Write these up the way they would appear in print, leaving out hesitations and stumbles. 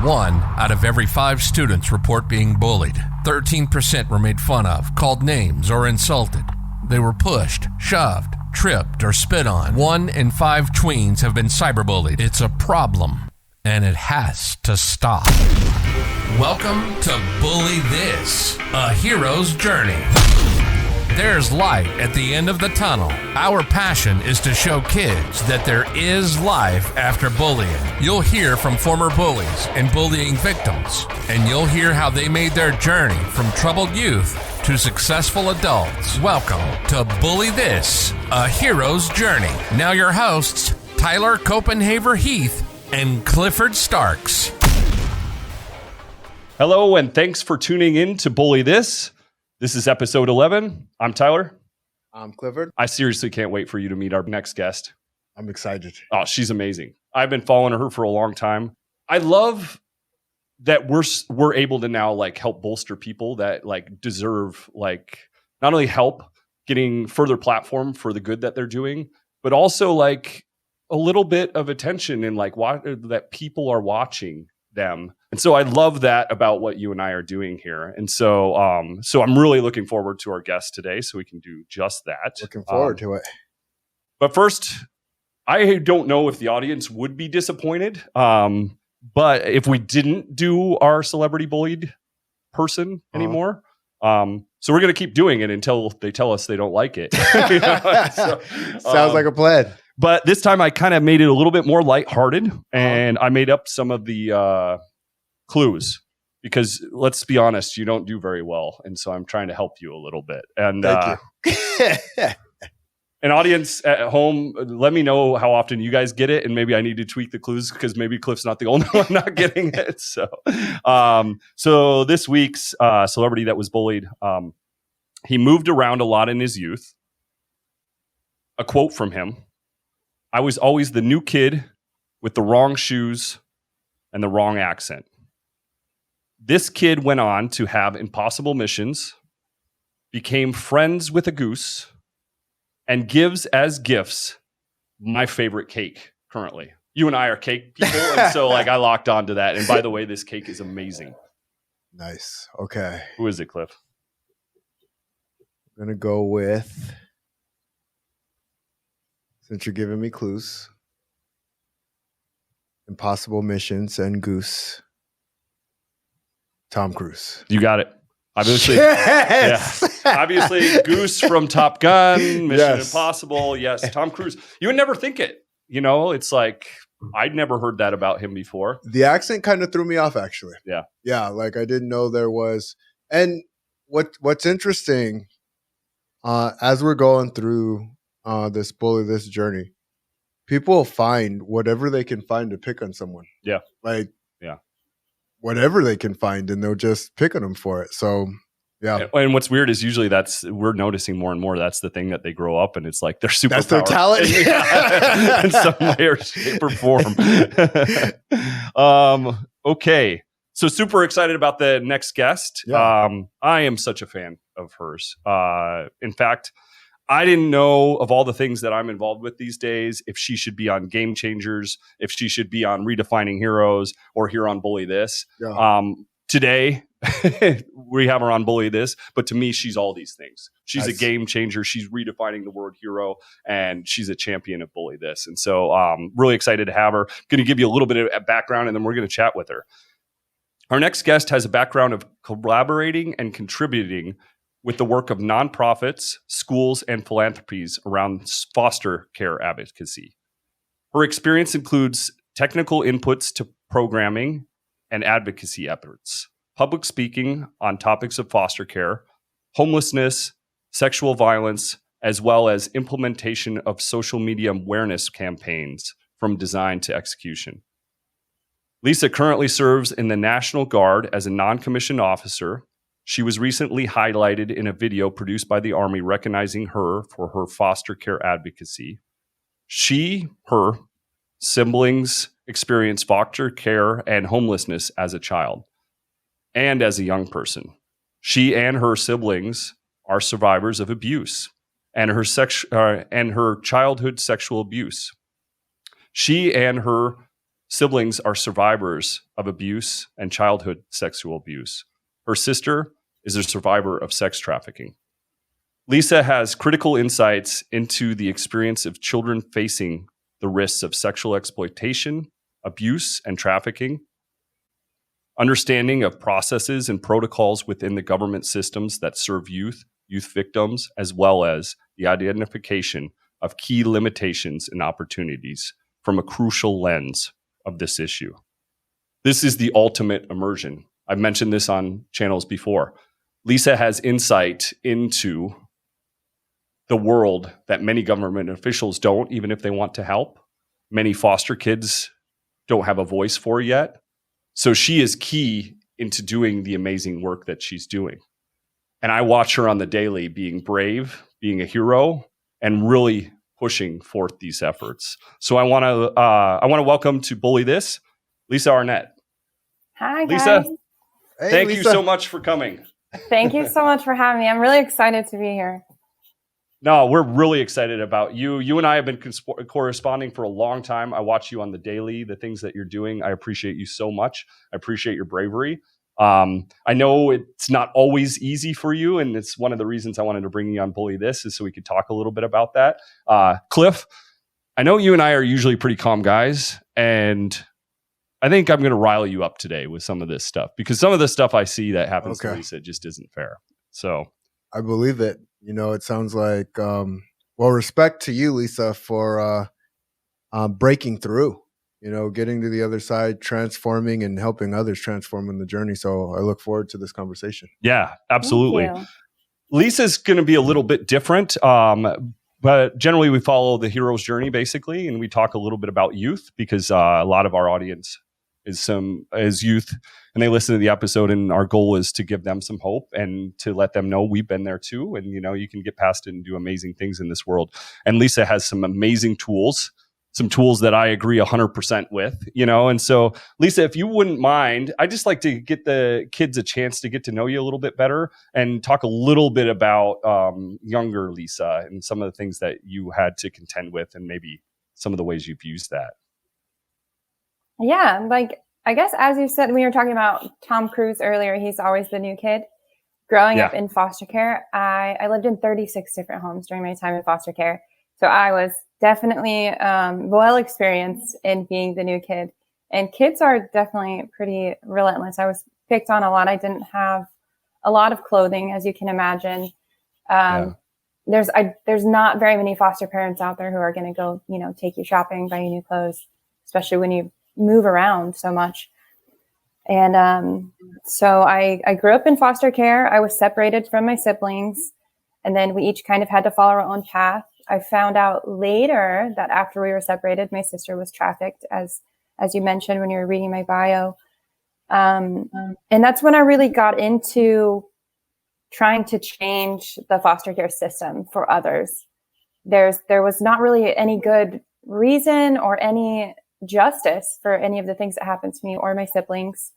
1 out of every 5 students report being bullied. 13% were made fun of, called names, or insulted. They were pushed, shoved, tripped, or spit on. 1 in 5 tweens have been cyberbullied. It's a problem, and it has to stop. Welcome to Bully This, a hero's journey. There's light at the end of the tunnel. Our passion is to show kids that there is life after bullying. You'll hear from former bullies and bullying victims, and you'll hear how they made their journey from troubled youth to successful adults. Welcome to Bully This, a hero's journey. Now your hosts, Tyler Copenhaver-Heath and Clifford Starks. Hello, and thanks for tuning in to Bully This. This is episode 11. I'm Tyler. I'm Clifford. I seriously can't wait for you to meet our next guest. I'm excited. Oh, she's amazing. I've been following her for a long time. I love that we're able to now help bolster people that deserve not only help getting further platform for the good that they're doing, but also a little bit of attention and that people are watching them. And so I love that about what you and I are doing here. And so I'm really looking forward to our guest today so we can do just that. Looking forward to it. But first, I don't know if the audience would be disappointed. But if we didn't do our celebrity bullied person anymore, so we're going to keep doing it until they tell us they don't like it. Sounds like a plan. But this time I kind of made it a little bit more lighthearted, and I made up some of the clues because let's be honest, you don't do very well. And so I'm trying to help you a little bit. And Thank you. an audience at home, let me know how often you guys get it. And maybe I need to tweak the clues because maybe Cliff's not the only one not getting it. So this week's celebrity that was bullied, he moved around a lot in his youth. A quote from him: "I was always the new kid with the wrong shoes and the wrong accent." This kid went on to have impossible missions, became friends with a goose, and gives as gifts my favorite cake currently. You and I are cake people, and so I locked onto that. And by the way, this cake is amazing. Nice. Okay. Who is it, Cliff? I'm going to go with, since you're giving me clues, impossible missions and goose, Tom Cruise. You got it. Obviously, yes! Yeah. Obviously, Goose from Top Gun, Mission Yes. Impossible. Yes, Tom Cruise. You would never think it. It's I'd never heard that about him before. The accent kind of threw me off, actually. Yeah. Yeah, I didn't know there was. And what's interesting, as we're going through this journey, people find whatever they can find to pick on someone. Yeah. Whatever they can find, and they'll just pick on them for it. So, yeah. And what's weird is usually we're noticing more and more that's the thing that they grow up and it's they're super. That's their talent in some way or shape or form. Okay. So super excited about the next guest. Yeah. I am such a fan of hers. In fact, I didn't know of all the things that I'm involved with these days, if she should be on Game Changers, if she should be on Redefining Heroes, or here on Bully This. Yeah. Today, we have her on Bully This, but to me, she's all these things. She's Nice. A game changer. She's redefining the word hero, and she's a champion of Bully This. And so really excited to have her. Going to give you a little bit of background, and then we're going to chat with her. Our next guest has a background of collaborating and contributing with the work of nonprofits, schools, and philanthropies around foster care advocacy. Her experience includes technical inputs to programming and advocacy efforts, public speaking on topics of foster care, homelessness, sexual violence, as well as implementation of social media awareness campaigns from design to execution. Lisa currently serves in the National Guard as a non-commissioned officer. She was recently highlighted in a video produced by the Army recognizing her for her foster care advocacy. Her siblings experienced foster care and homelessness as a child and as a young person. She and her siblings are survivors of abuse and her childhood sexual abuse. She and her siblings are survivors of abuse and childhood sexual abuse. Her sister is a survivor of sex trafficking. Lisa has critical insights into the experience of children facing the risks of sexual exploitation, abuse, and trafficking, understanding of processes and protocols within the government systems that serve youth victims, as well as the identification of key limitations and opportunities from a crucial lens of this issue. This is the ultimate immersion. I've mentioned this on channels before. Lisa has insight into the world that many government officials don't, even if they want to help. Many foster kids don't have a voice for yet. So she is key into doing the amazing work that she's doing. And I watch her on the daily being brave, being a hero, and really pushing forth these efforts. So I want to welcome to Bully This, Lisa Arnett. Hi, guys. Lisa, Hey, thank Lisa. you so much for coming. Thank you so much for having me. I'm really excited to be here. No, we're really excited about you. You and I have been corresponding for a long time. I watch you on the daily, the things that you're doing. I appreciate you so much. I appreciate your bravery. I know it's not always easy for you, and it's one of the reasons I wanted to bring you on Bully This is so we could talk a little bit about that. Cliff, I know you and I are usually pretty calm guys, and I think I'm going to rile you up today with some of this stuff because some of the stuff I see that happens to Lisa just isn't fair. So I believe it. You know, it sounds like, well, respect to you, Lisa, for breaking through, you know, getting to the other side, transforming and helping others transform in the journey. So I look forward to this conversation. Yeah, absolutely. Thank you. Lisa's going to be a little bit different. But generally we follow the hero's journey basically. And we talk a little bit about youth because a lot of our audience is youth and they listen to the episode, and our goal is to give them some hope and to let them know we've been there too. And, you know, you can get past it and do amazing things in this world. And Lisa has some amazing tools, some tools that I agree 100% with, you know? And so Lisa, if you wouldn't mind, I'd just like to get the kids a chance to get to know you a little bit better and talk a little bit about younger Lisa and some of the things that you had to contend with and maybe some of the ways you've used that. Yeah, like I guess as you said, when you were talking about Tom Cruise earlier, he's always the new kid. Growing up in foster care, I lived in 36 different homes during my time in foster care. So I was definitely well experienced in being the new kid. And kids are definitely pretty relentless. I was picked on a lot. I didn't have a lot of clothing, as you can imagine. There's not very many foster parents out there who are going to go, you know, take you shopping, buy you new clothes, especially when you move around so much. And so I grew up in foster care. I was separated from my siblings, and then we each kind of had to follow our own path. I found out later that after we were separated, my sister was trafficked, as you mentioned when you were reading my bio. And that's when I really got into trying to change the foster care system for others. There was not really any good reason or any justice for any of the things that happened to me or my siblings.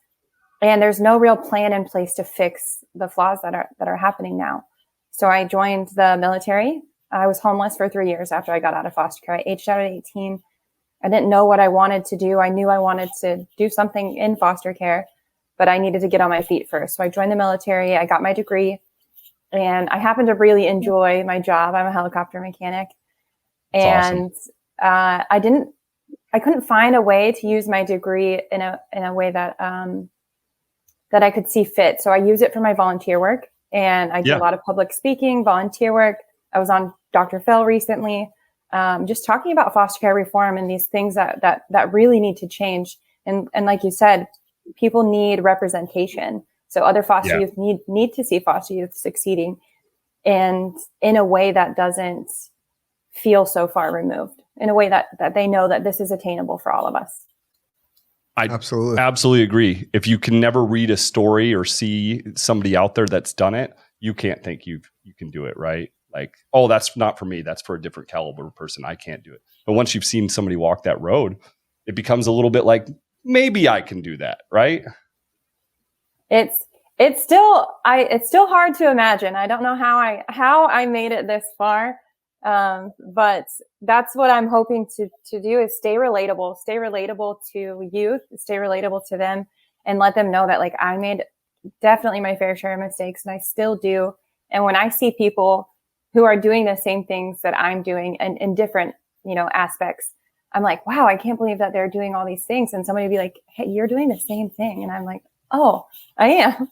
And there's no real plan in place to fix the flaws that are happening now. So I joined the military. I was homeless for 3 years after I got out of foster care. I aged out at 18. I didn't know what I wanted to do. I knew I wanted to do something in foster care, but I needed to get on my feet first. So I joined the military. I got my degree, and I happened to really enjoy my job. I'm a helicopter mechanic. That's and awesome. I couldn't find a way to use my degree in a way that that I could see fit. So I use it for my volunteer work, and I do a lot of public speaking, volunteer work. I was on Dr. Phil recently, just talking about foster care reform and these things that really need to change. And like you said, people need representation. So other foster youth need to see foster youth succeeding, and in a way that doesn't feel so far removed, in a way that they know that this is attainable for all of us. I absolutely agree. If you can never read a story or see somebody out there that's done it, you can't think you can do it, right? Like, oh, that's not for me. That's for a different caliber person. I can't do it. But once you've seen somebody walk that road, it becomes a little bit like, maybe I can do that, right? It's still hard to imagine. I don't know how I made it this far. But that's what I'm hoping to do is stay relatable to youth, stay relatable to them, and let them know that like I made definitely my fair share of mistakes and I still do. And when I see people who are doing the same things that I'm doing and in different, aspects, I'm like, wow, I can't believe that they're doing all these things. And somebody would be like, hey, you're doing the same thing. And I'm like, oh, I am.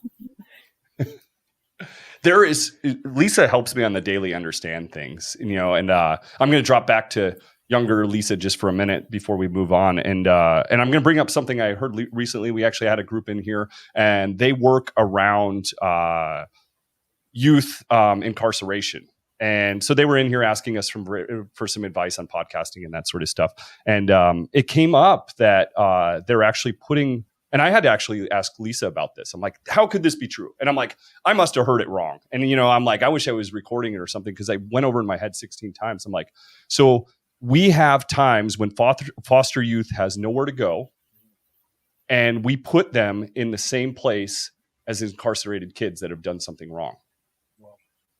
Lisa helps me on the daily understand things, and I'm going to drop back to younger Lisa just for a minute before we move on. And I'm going to bring up something I heard recently. We actually had a group in here and they work around youth incarceration. And so they were in here asking us for some advice on podcasting and that sort of stuff. And it came up that they're actually putting, and I had to actually ask Lisa about this. I'm like, how could this be true? And I'm like, I must have heard it wrong. And, I'm like, I wish I was recording it or something because I went over in my head 16 times. I'm like, so we have times when foster youth has nowhere to go and we put them in the same place as incarcerated kids that have done something wrong.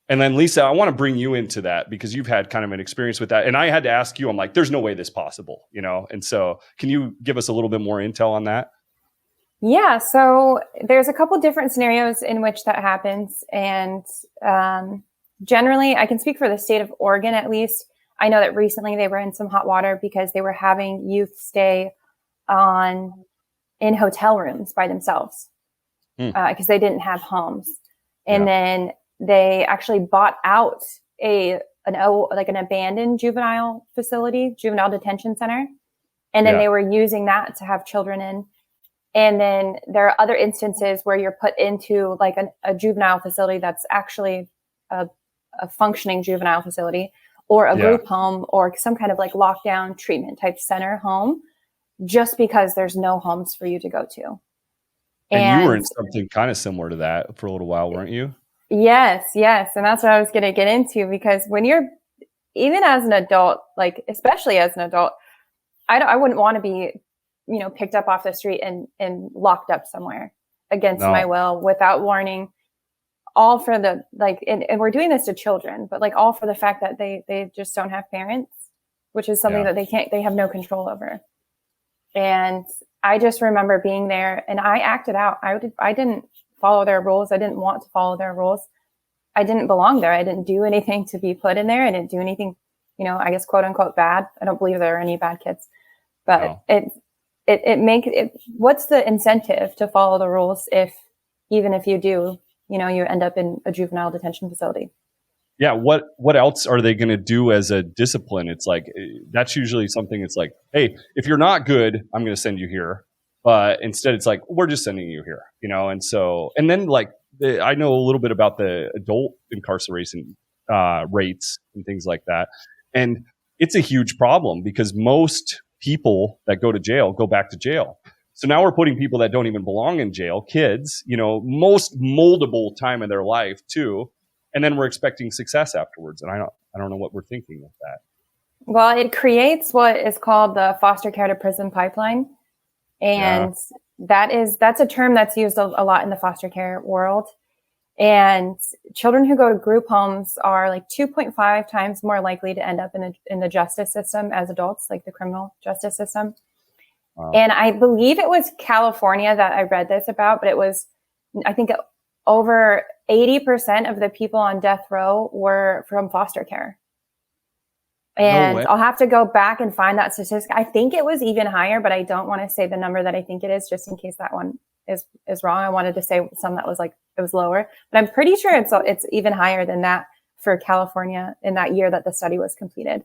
And then Lisa, I want to bring you into that because you've had kind of an experience with that. And I had to ask you, I'm like, there's no way this is possible, And so can you give us a little bit more intel on that? Yeah. So there's a couple different scenarios in which that happens. And generally, I can speak for the state of Oregon, at least. I know that recently they were in some hot water because they were having youth stay in hotel rooms by themselves because they didn't have homes. And then they actually bought out an abandoned juvenile detention center. And then they were using that to have children in. And then there are other instances where you're put into like a juvenile facility that's actually a functioning juvenile facility or a group home or some kind of like lockdown treatment type center home just because there's no homes for you to go to. And you were in something kind of similar to that for a little while, weren't you? Yes. And that's what I was going to get into because when you're, even as an adult, like especially as an adult, I wouldn't want to be, picked up off the street and locked up somewhere against my will without warning, all for the, like, and we're doing this to children, but like all for the fact that they just don't have parents, which is something that they have no control over. And I just remember being there and I acted out. I didn't follow their rules. I didn't want to follow their rules. I didn't belong there. I didn't do anything to be put in there. I didn't do anything, I guess, quote unquote, bad. I don't believe there are any bad kids, but what's the incentive to follow the rules even if you do, you end up in a juvenile detention facility? Yeah. What else are they going to do as a discipline? It's like, that's usually something it's like, hey, if you're not good, I'm going to send you here. But instead it's like, we're just sending you here, And so, and then like, I know a little bit about the adult incarceration rates and things like that. And it's a huge problem because most people that go to jail go back to jail. So now we're putting people that don't even belong in jail, kids, most moldable time of their life too. And then we're expecting success afterwards. And I don't know what we're thinking with that. Well, it creates what is called the foster care to prison pipeline. And that's a term that's used a lot in the foster care world. And children who go to group homes are like 2.5 times more likely to end up in the justice system as adults, like the criminal justice system. Wow. And I believe it was California that I read this about, but it was, I think over 80% of the people on death row were from foster care. And I'll have to go back and find that statistic. I think it was even higher, but I don't want to say the number that I think it is just in case that one is wrong. I wanted to say some that was like, it was lower, but I'm pretty sure it's even higher than that for California in that year that the study was completed.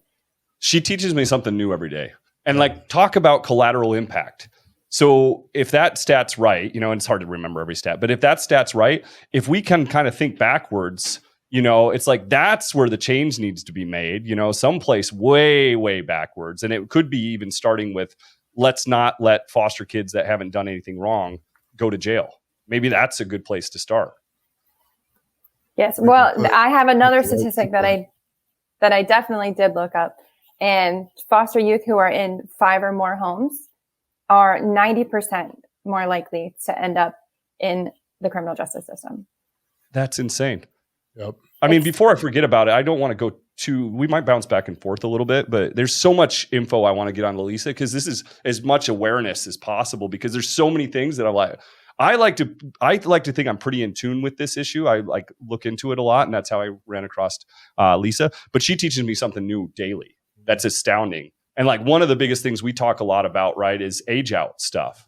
She teaches me something new every day. And like, talk about collateral impact. So if that stat's right, and it's hard to remember every stat, but if that stat's right, if we can kind of think backwards, it's like, that's where the change needs to be made, someplace way, way backwards. And it could be even starting with, let's not let foster kids that haven't done anything wrong go to jail. Maybe that's a good place to start. Yes. Well, I have another statistic that I definitely did look up, and foster youth who are in 5 or more homes are 90% more likely to end up in the criminal justice system. That's insane. Yep. I mean, before I forget about it, I don't want to go we might bounce back and forth a little bit, but there's so much info I want to get on to Lisa, because this is as much awareness as possible, because there's so many things that I like to think I'm pretty in tune with this issue. I like look into it a lot, and that's how I ran across Lisa. But she teaches me something new daily. That's astounding. And like one of the biggest things we talk a lot about, right, is age out stuff.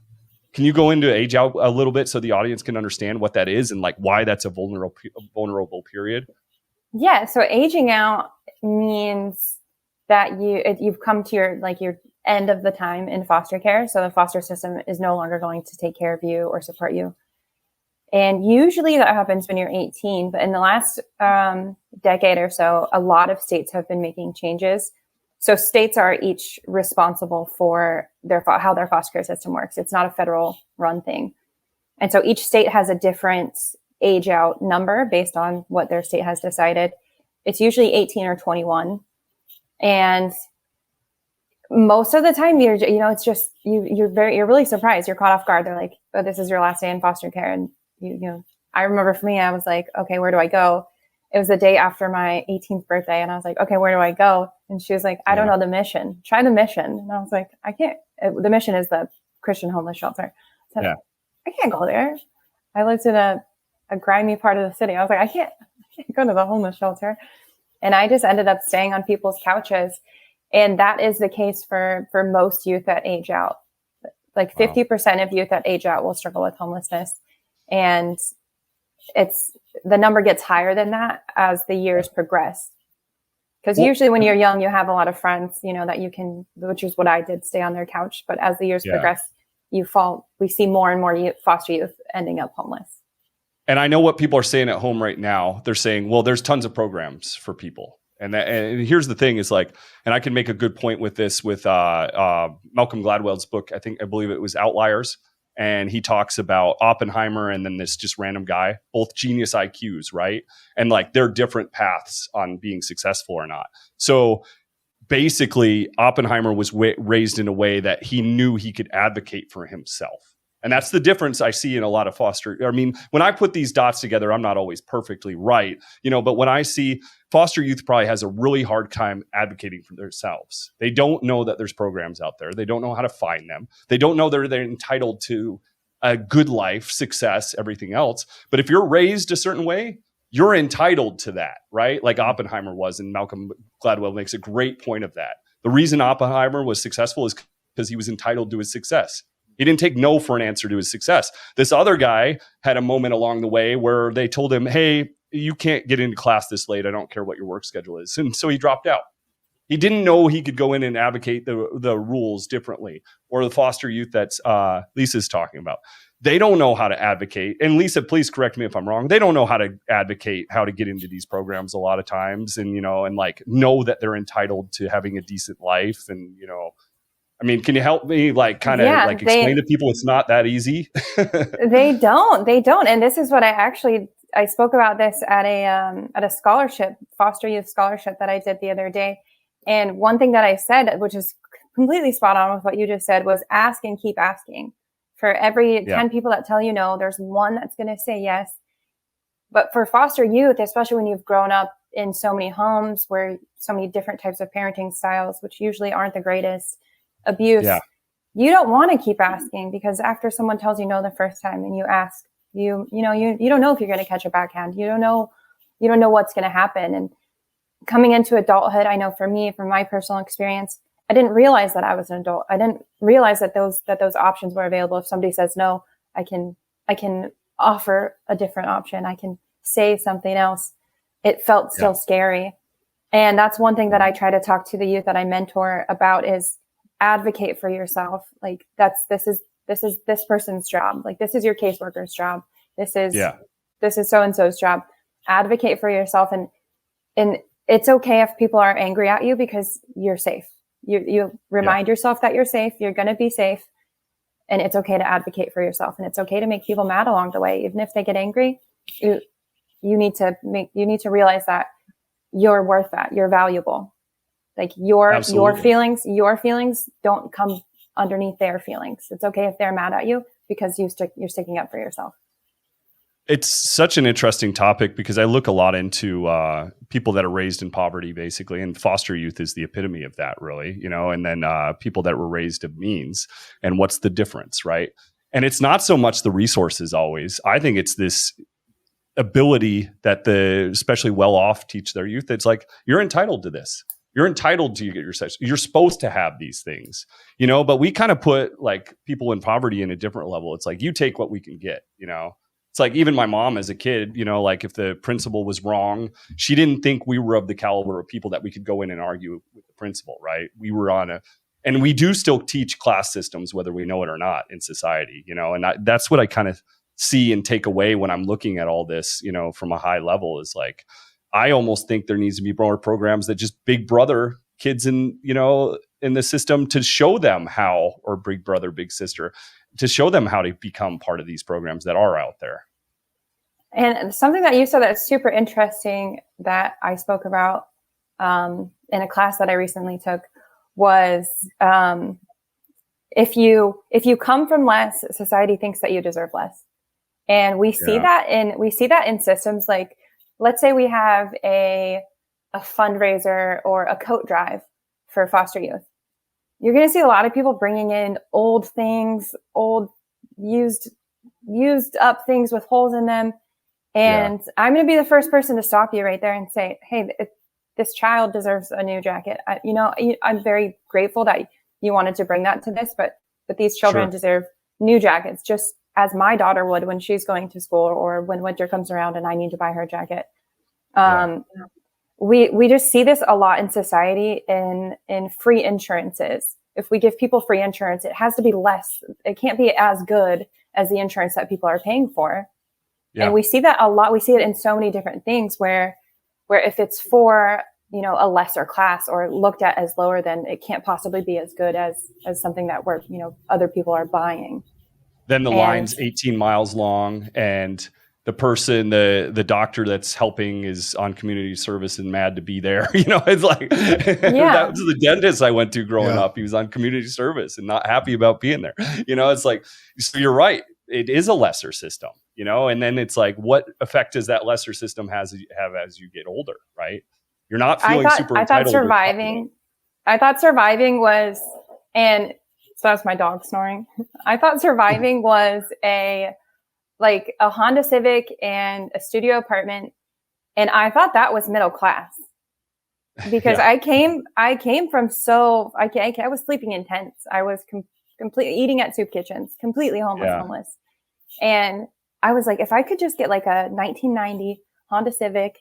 Can you go into age out a little bit so the audience can understand what that is and like why that's a vulnerable period? Yeah. So aging out means that you've come to your end of the time in foster care. So the foster system is no longer going to take care of you or support you. And usually that happens when you're 18. But in the last decade or so, a lot of states have been making changes. So states are each responsible for how their foster care system works. It's not a federal run thing. And so each state has a different age out number based on what their state has decided. It's usually 18 or 21. And most of the time it's just, you're really surprised. You're caught off guard. They're like, oh, this is your last day in foster care. And I remember for me, I was like, okay, where do I go? It was the day after my 18th birthday. And I was like, okay, where do I go? And she was like, I don't know the mission. Try the mission. And I was like, I can't. The mission is the Christian homeless shelter. So I can't go there. I lived in a grimy part of the city. I was like, I can't go to the homeless shelter. And I just ended up staying on people's couches. And that is the case for most youth that age out. Like 50% of youth that age out will struggle with homelessness. And the number gets higher than that as the years progress. Because usually when you're young, you have a lot of friends, that you can, which is what I did, stay on their couch. But as the years progress, we see more and more foster youth ending up homeless. And I know what people are saying at home right now. They're saying, well, there's tons of programs for people. And here's the thing is like, and I can make a good point with this with Malcolm Gladwell's book. I believe it was Outliers. And he talks about Oppenheimer and then this just random guy, both genius IQs, right? And like they're different paths on being successful or not. So basically, Oppenheimer was raised in a way that he knew he could advocate for himself. And that's the difference I see in a lot of foster. I mean, when I put these dots together, I'm not always perfectly right, but when I see foster youth probably has a really hard time advocating for themselves. They don't know that there's programs out there. They don't know how to find them. They don't know they're entitled to a good life, success, everything else. But if you're raised a certain way, you're entitled to that, right? Like Oppenheimer was, and Malcolm Gladwell makes a great point of that. The reason Oppenheimer was successful is because he was entitled to his success. He didn't take no for an answer to his success. This other guy had a moment along the way where they told him, hey, you can't get into class this late. I don't care what your work schedule is. And so he dropped out. He didn't know he could go in and advocate the rules differently. Or the foster youth that's Lisa's talking about. They don't know how to advocate. And Lisa, please correct me if I'm wrong. They don't know how to advocate, how to get into these programs a lot of times. And, and like know that they're entitled to having a decent life. And, I mean, can you help me explain to people it's not that easy? They don't. And this is what I spoke about this at a scholarship, foster youth scholarship that I did the other day. And one thing that I said, which is completely spot on with what you just said, was ask and keep asking. For every 10 people that tell you no, there's one that's going to say yes. But for foster youth, especially when you've grown up in so many homes where so many different types of parenting styles, which usually aren't the greatest, abuse, you don't want to keep asking, because after someone tells you no the first time and you ask, you don't know if you're going to catch a backhand. You don't know what's going to happen. And coming into adulthood, I know for me, from my personal experience, I didn't realize that I was an adult. I didn't realize that those options were available. If somebody says no, I can offer a different option. I can say something else. It felt still scary. And that's one thing that I try to talk to the youth that I mentor about is advocate for yourself. Like this is this person's job. Like this is your caseworker's job. This is so-and-so's job. Advocate for yourself. And it's okay if people are angry at you, because you're safe. You remind yourself that you're safe. You're going to be safe. And it's okay to advocate for yourself. And it's okay to make people mad along the way. Even if they get angry, you need to realize that you're worth that. You're valuable. Like your feelings don't come underneath their feelings. It's okay if they're mad at you, because you're sticking up for yourself. It's such an interesting topic because I look a lot into people that are raised in poverty, basically, and foster youth is the epitome of that, really, and then people that were raised of means, and what's the difference, right? And it's not so much the resources always. I think it's this ability that the especially well-off teach their youth. It's like, you're entitled to this. You're entitled to get your sex. You're supposed to have these things, but we kind of put like people in poverty in a different level. It's like, you take what we can get, It's like even my mom as a kid, like if the principal was wrong, she didn't think we were of the caliber of people that we could go in and argue with the principal, right? We were and we do still teach class systems, whether we know it or not, in society, and that's what I kind of see and take away when I'm looking at all this, from a high level, is like, I almost think there needs to be more programs that just big brother kids in the system to show them how, or big brother, big sister, to show them how to become part of these programs that are out there. And something that you said that's super interesting that I spoke about in a class that I recently took was if you come from less, society thinks that you deserve less. And we see that in systems like, let's say we have a fundraiser or a coat drive for foster youth. You're going to see a lot of people bringing in old things, old used up things with holes in them. And I'm going to be the first person to stop you right there and say, hey, this child deserves a new jacket. I'm very grateful that you wanted to bring that to this, but these children deserve new jackets, just as my daughter would when she's going to school, or when winter comes around and I need to buy her a jacket. We just see this a lot in society in free insurances. If we give people free insurance, it has to be less. It can't be as good as the insurance that people are paying for. Yeah. And we see that a lot. We see it in so many different things where if it's for, a lesser class or looked at as lower, then it can't possibly be as good as something that other people are buying. Then the line's 18 miles long, and the person, the doctor that's helping is on community service and mad to be there. It's like, that was the dentist I went to growing up. He was on community service and not happy about being there. It's like, so you're right. It is a lesser system, and then it's like, what effect does that lesser system have as you get older, right? You're not feeling super entitled. I thought surviving was, and so that's my dog snoring. I thought surviving was a Honda Civic and a studio apartment. And I thought that was middle class because I came from I was sleeping in tents. I was completely eating at soup kitchens, completely homeless. And I was like, if I could just get like a 1990 Honda Civic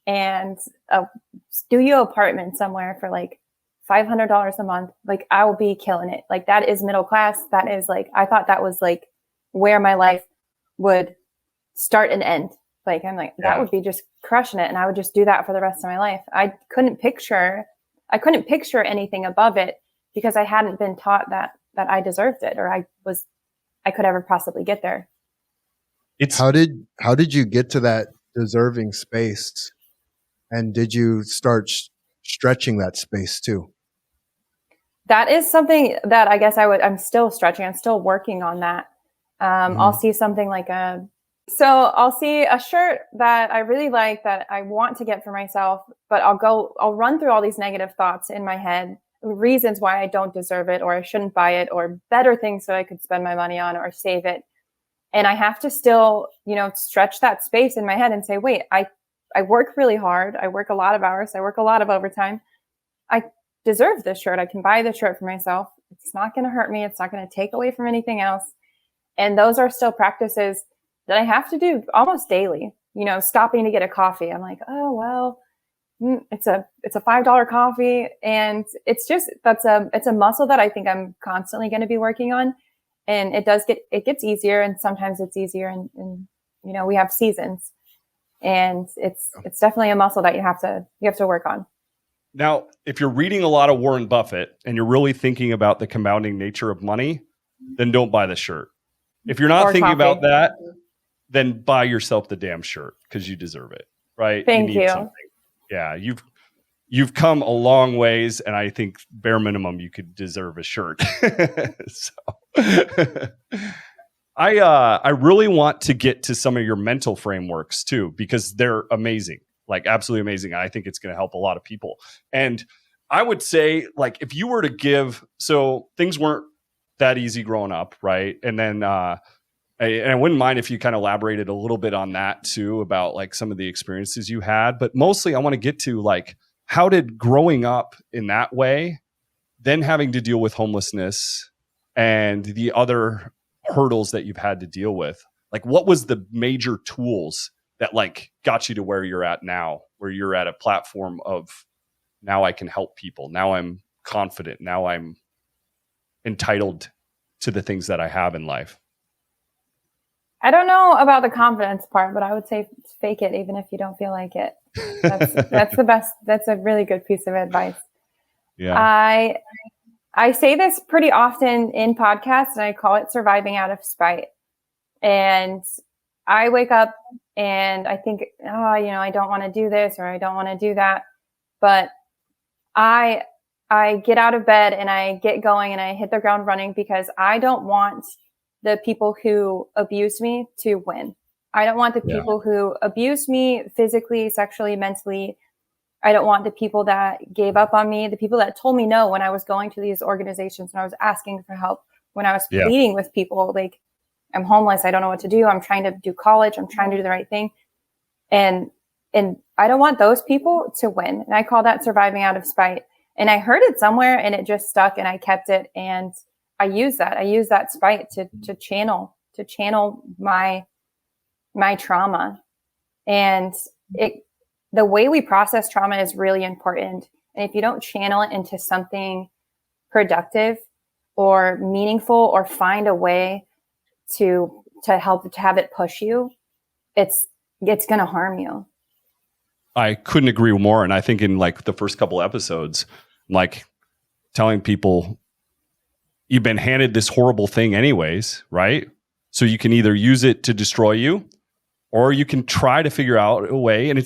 and a studio apartment somewhere for like $500 a month, like I will be killing it. Like that is middle class. That is like, I thought that was like where my life would start and end. Like, I'm like, that would be just crushing it. And I would just do that for the rest of my life. I couldn't picture anything above it because I hadn't been taught that I deserved it, or I could ever possibly get there. How did you get to that deserving space? And did you start stretching that space too? That is something that I guess I'm still stretching. I'm still working on that. I'll see something like I'll see a shirt that I really like that I want to get for myself, but I'll run through all these negative thoughts in my head, reasons why I don't deserve it, or I shouldn't buy it, or better things that I could spend my money on or save it. And I have to still, stretch that space in my head and say, wait, I work really hard. I work a lot of hours. I work a lot of overtime. I deserve this shirt. I can buy the shirt for myself. It's not going to hurt me. It's not going to take away from anything else. And those are still practices that I have to do almost daily, stopping to get a coffee. I'm like, oh, well, it's a $5 coffee. And it's a muscle that I think I'm constantly going to be working on. And it gets easier. And sometimes it's easier. And we have seasons, and it's definitely a muscle that you have to work on. Now, if you're reading a lot of Warren Buffett and you're really thinking about the compounding nature of money, then don't buy the shirt. If you're not thinking about that, then buy yourself the damn shirt because you deserve it, right? Thank you. Something. Yeah, you've come a long ways, and I think bare minimum you could deserve a shirt. So, I really want to get to some of your mental frameworks too, because they're amazing, like absolutely amazing. I think it's going to help a lot of people. And I would say, like, if you were to give, so things weren't that easy growing up, right? And then, and I wouldn't mind if you kind of elaborated a little bit on that too, about like some of the experiences you had, but mostly I want to get to like, how did growing up in that way, then having to deal with homelessness and the other hurdles that you've had to deal with, like what was the major tools that like got you to where you're at now, where you're at a platform of now I can help people. Now I'm confident. Now I'm entitled to the things that I have in life. I don't know about the confidence part, but I would say fake it even if you don't feel like it. That's the best. That's a really good piece of advice. Yeah. I say this pretty often in podcasts, and I call it surviving out of spite. And I wake up and I think, I don't want to do this or I don't want to do that. But I get out of bed and I get going and I hit the ground running because I don't want the people who abuse me to win. I don't want the people who abuse me physically, sexually, mentally. I don't want the people that gave up on me, the people that told me no when I was going to these organizations, when I was asking for help, when I was pleading with people, like, I'm homeless, I don't know what to do, I'm trying to do college, I'm trying to do the right thing. And I don't want those people to win. And I call that surviving out of spite. And I heard it somewhere and it just stuck and I kept it. And I use that spite to channel my trauma. And the way we process trauma is really important. And if you don't channel it into something productive or meaningful or find a way to help to have it push you, it's going to harm you. I couldn't agree more. And I think in like the first couple episodes, like telling people you've been handed this horrible thing anyways, right? So you can either use it to destroy you or you can try to figure out a way. And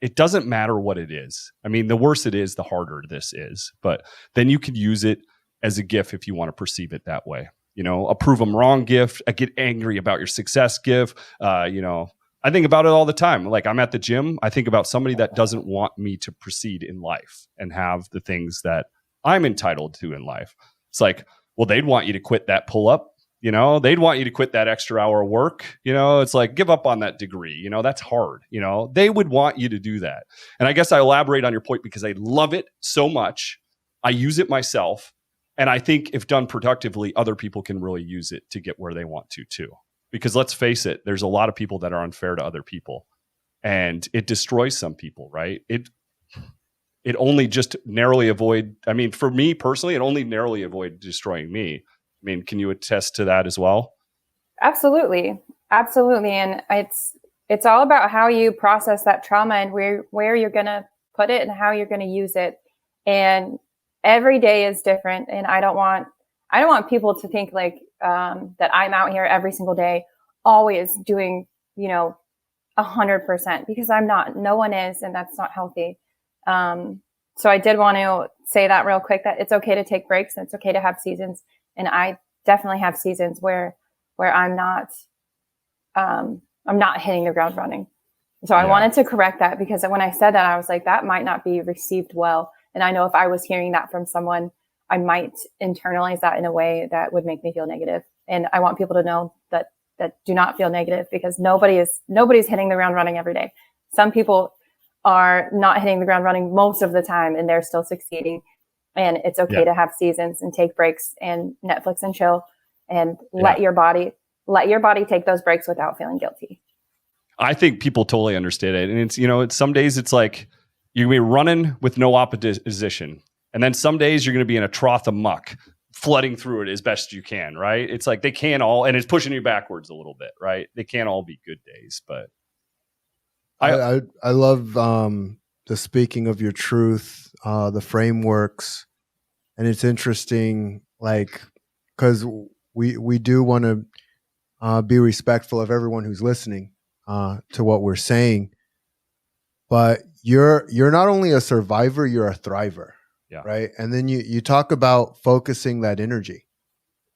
it doesn't matter what it is. I mean, the worse it is, the harder this is. But then you could use it as a gift if you want to perceive it that way. A prove them wrong gift, a get angry about your success gift. I think about it all the time. Like I'm at the gym, I think about somebody that doesn't want me to proceed in life and have the things that I'm entitled to in life. It's like, well, they'd want you to quit that pull-up. They'd want you to quit that extra hour of work. It's like, give up on that degree. That's hard. They would want you to do that. And I guess I elaborate on your point because I love it so much. I use it myself. And I think if done productively, other people can really use it to get where they want to too. Because let's face it, there's a lot of people that are unfair to other people and it destroys some people, right? It only just narrowly for me personally, it only narrowly avoided destroying me. I mean, can you attest to that as well? Absolutely. Absolutely. And it's all about how you process that trauma and where you're going to put it and how you're going to use it. And every day is different. And I don't want people to think like, that I'm out here every single day, always doing, 100%, because I'm not, no one is, and that's not healthy. So I did want to say that real quick, that it's okay to take breaks and it's okay to have seasons. And I definitely have seasons where I'm not hitting the ground running. So I wanted to correct that because when I said that, I was like, that might not be received well. And I know if I was hearing that from someone, I might internalize that in a way that would make me feel negative. And I want people to know that do not feel negative because nobody's hitting the ground running every day. Some people are not hitting the ground running most of the time and they're still succeeding. And it's okay to have seasons and take breaks and Netflix and chill and let your body take those breaks without feeling guilty. I think people totally understand it. And it's, some days it's like you're going to be running with no opposition. And then some days you're going to be in a trough of muck, flooding through it as best you can, right? It's like they can't all, and it's pushing you backwards a little bit, right? They can't all be good days, but I love the speaking of your truth, the frameworks, and it's interesting, like, because we do want to be respectful of everyone who's listening to what we're saying, but you're not only a survivor, you're a thriver. Yeah. Right. And then you talk about focusing that energy.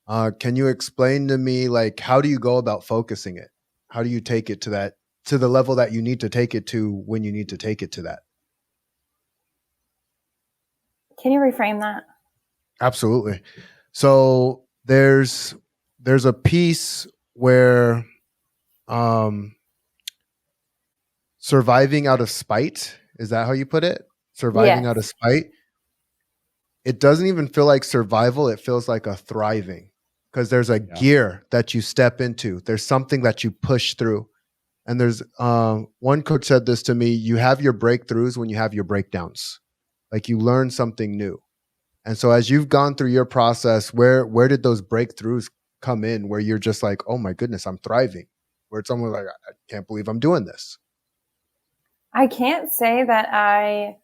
Can you explain to me, like, how do you go about focusing it? How do you take it to the level that you need to take it to when you need to take it to that? Can you reframe that? Absolutely. So there's a piece where surviving out of spite, is that how you put it? Surviving out of Yes. spite. It doesn't even feel like survival. It feels like a thriving, because there's a gear that you step into. There's something that you push through. And there's one coach said this to me: you have your breakthroughs when you have your breakdowns. Like, you learn something new. And so as you've gone through your process, where did those breakthroughs come in, where you're just like, oh my goodness, I'm thriving? Where it's almost like, I can't believe I'm doing this. I can't say that I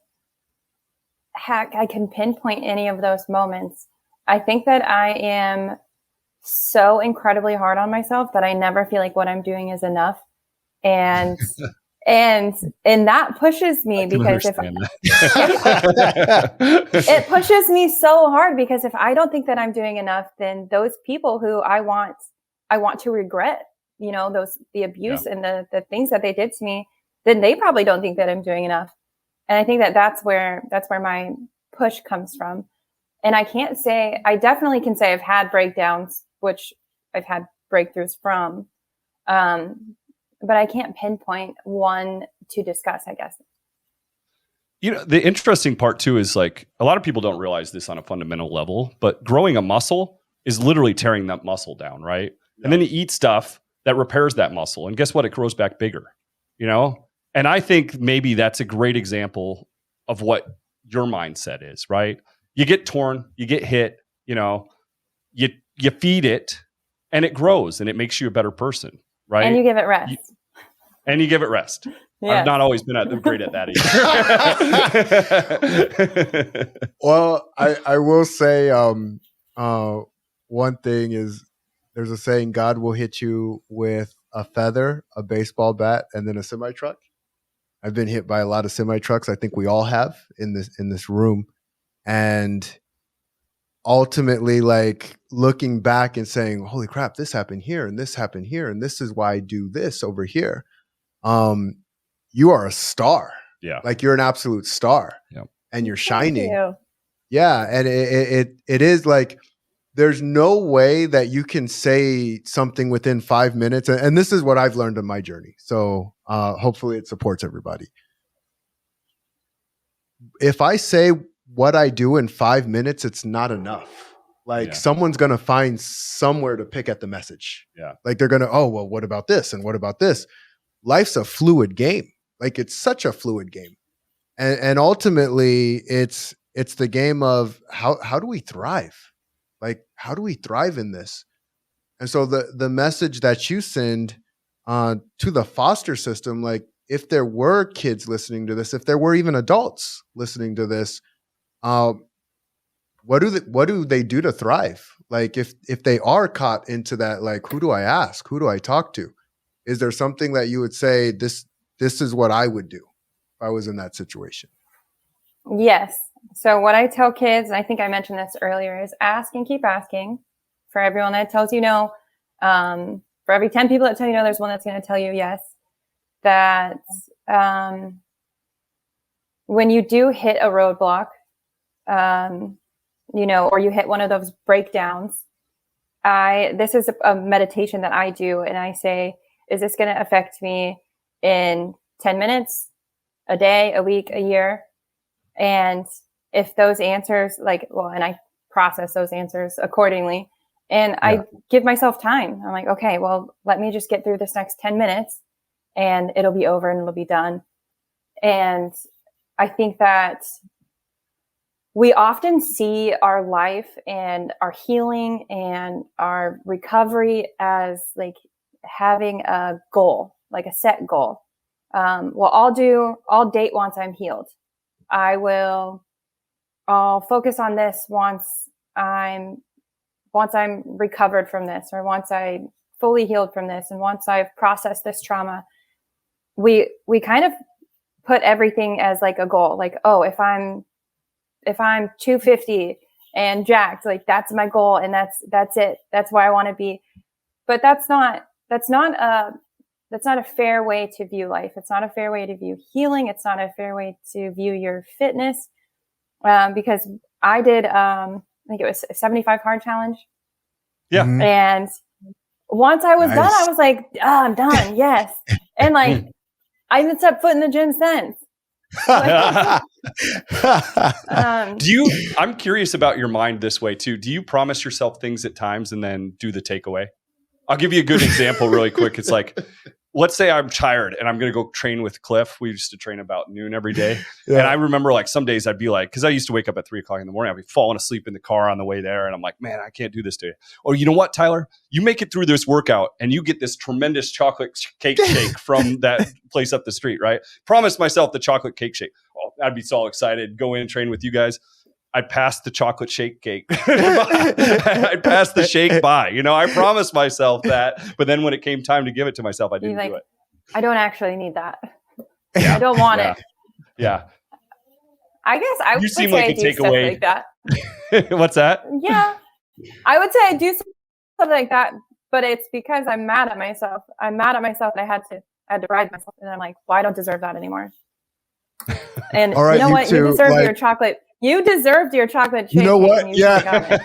can pinpoint any of those moments. I think that I am so incredibly hard on myself that I never feel like what I'm doing is enough. And and that pushes me, because it pushes me so hard, because if I don't think that I'm doing enough, then those people who I want to regret, the abuse and the things that they did to me, then they probably don't think that I'm doing enough. And I think that that's where my push comes from. And I definitely can say I've had breakdowns, which I've had breakthroughs from. But I can't pinpoint one to discuss, I guess. The interesting part too is, like, a lot of people don't realize this on a fundamental level, but growing a muscle is literally tearing that muscle down, right? Yeah. And then you eat stuff that repairs that muscle, and guess what? It grows back bigger, And I think maybe that's a great example of what your mindset is, right? You get torn, you get hit, you feed it, and it grows, and it makes you a better person. Right? And you give it rest. And you give it rest. Yes. I've not always been great at that either. Well, I will say one thing is, there's a saying: God will hit you with a feather, a baseball bat, and then a semi-truck. I've been hit by a lot of semi-trucks. I think we all have in this room. And ultimately, like, looking back and saying, holy crap, this happened here and this happened here, and this is why I do this over here. You are a star. Yeah. Like, you're an absolute star. Yeah. And you're shining. Thank you. Yeah. And it is like, there's no way that you can say something within 5 minutes. And this is what I've learned in my journey. So hopefully it supports everybody. If I say what I do in 5 minutes, it's not enough. Like, someone's going to find somewhere to pick at the message. Yeah. Like, they're going to, oh, well, what about this? And what about this? Life's a fluid game. Like, it's such a fluid game. And ultimately it's the game of how do we thrive? Like, how do we thrive in this? And so the message that you send to the foster system, like, if there were kids listening to this, if there were even adults listening to this, what do they do to thrive? Like, if they are caught into that, like, who do I ask? Who do I talk to? Is there something that you would say, this is what I would do if I was in that situation? Yes. So what I tell kids, and I think I mentioned this earlier, is ask and keep asking. For everyone that tells you no, for every 10 people that tell you no, there's one that's going to tell you yes. That when you do hit a roadblock, or you hit one of those breakdowns, this is a meditation that I do, and I say, is this going to affect me in 10 minutes, a day, a week, a year? And if those answers, and I process those answers accordingly, and I give myself time. I'm like, okay, well, let me just get through this next 10 minutes and it'll be over and it'll be done. And I think that we often see our life and our healing and our recovery as like having a goal, like a set goal. I'll date once I'm healed. I'll focus on this once I'm recovered from this, or once I'm fully healed from this, and once I've processed this trauma. We kind of put everything as like a goal, like, oh, if I'm 250 and jacked. Like that's my goal, and that's it. That's where I want to be. But that's not a fair way to view life. It's not a fair way to view healing. It's not a fair way to view your fitness. Because I did, I think it was a 75 hard challenge. Yeah. Mhm. And once I was done, I was like, oh, I'm done. Yes. And like, I even stepped foot in the gym since. I'm curious about your mind this way too. Do you promise yourself things at times and then do the takeaway? I'll give you a good example really quick. It's like, let's say I'm tired and I'm going to go train with Cliff. We used to train about noon every day. Yeah. And I remember like some days I'd be like, cause I used to wake up at 3:00 in the morning. I'd be falling asleep in the car on the way there. And I'm like, man, I can't do this today. Or you know what, Tyler, you make it through this workout and you get this tremendous chocolate cake shake from that place up the street, right? Promise myself the chocolate cake shake. Oh, I'd be so excited. Go in, train with you guys. I'd pass the chocolate shake cake. I'd pass the shake by. You know, I promised myself that. But then when it came time to give it to myself, I didn't do it. I don't actually need that. Yeah. I don't want it. Yeah. I guess I would seem say like I a do stuff takeaway. like that. What's that? Yeah. I would say I do something like that, but it's because I'm mad at myself. I'm mad at myself and I had to ride myself. And I'm like, well, I don't deserve that anymore. And All right, you know what? You deserve like, your chocolate. You deserved your chocolate shake. You know what? Yeah.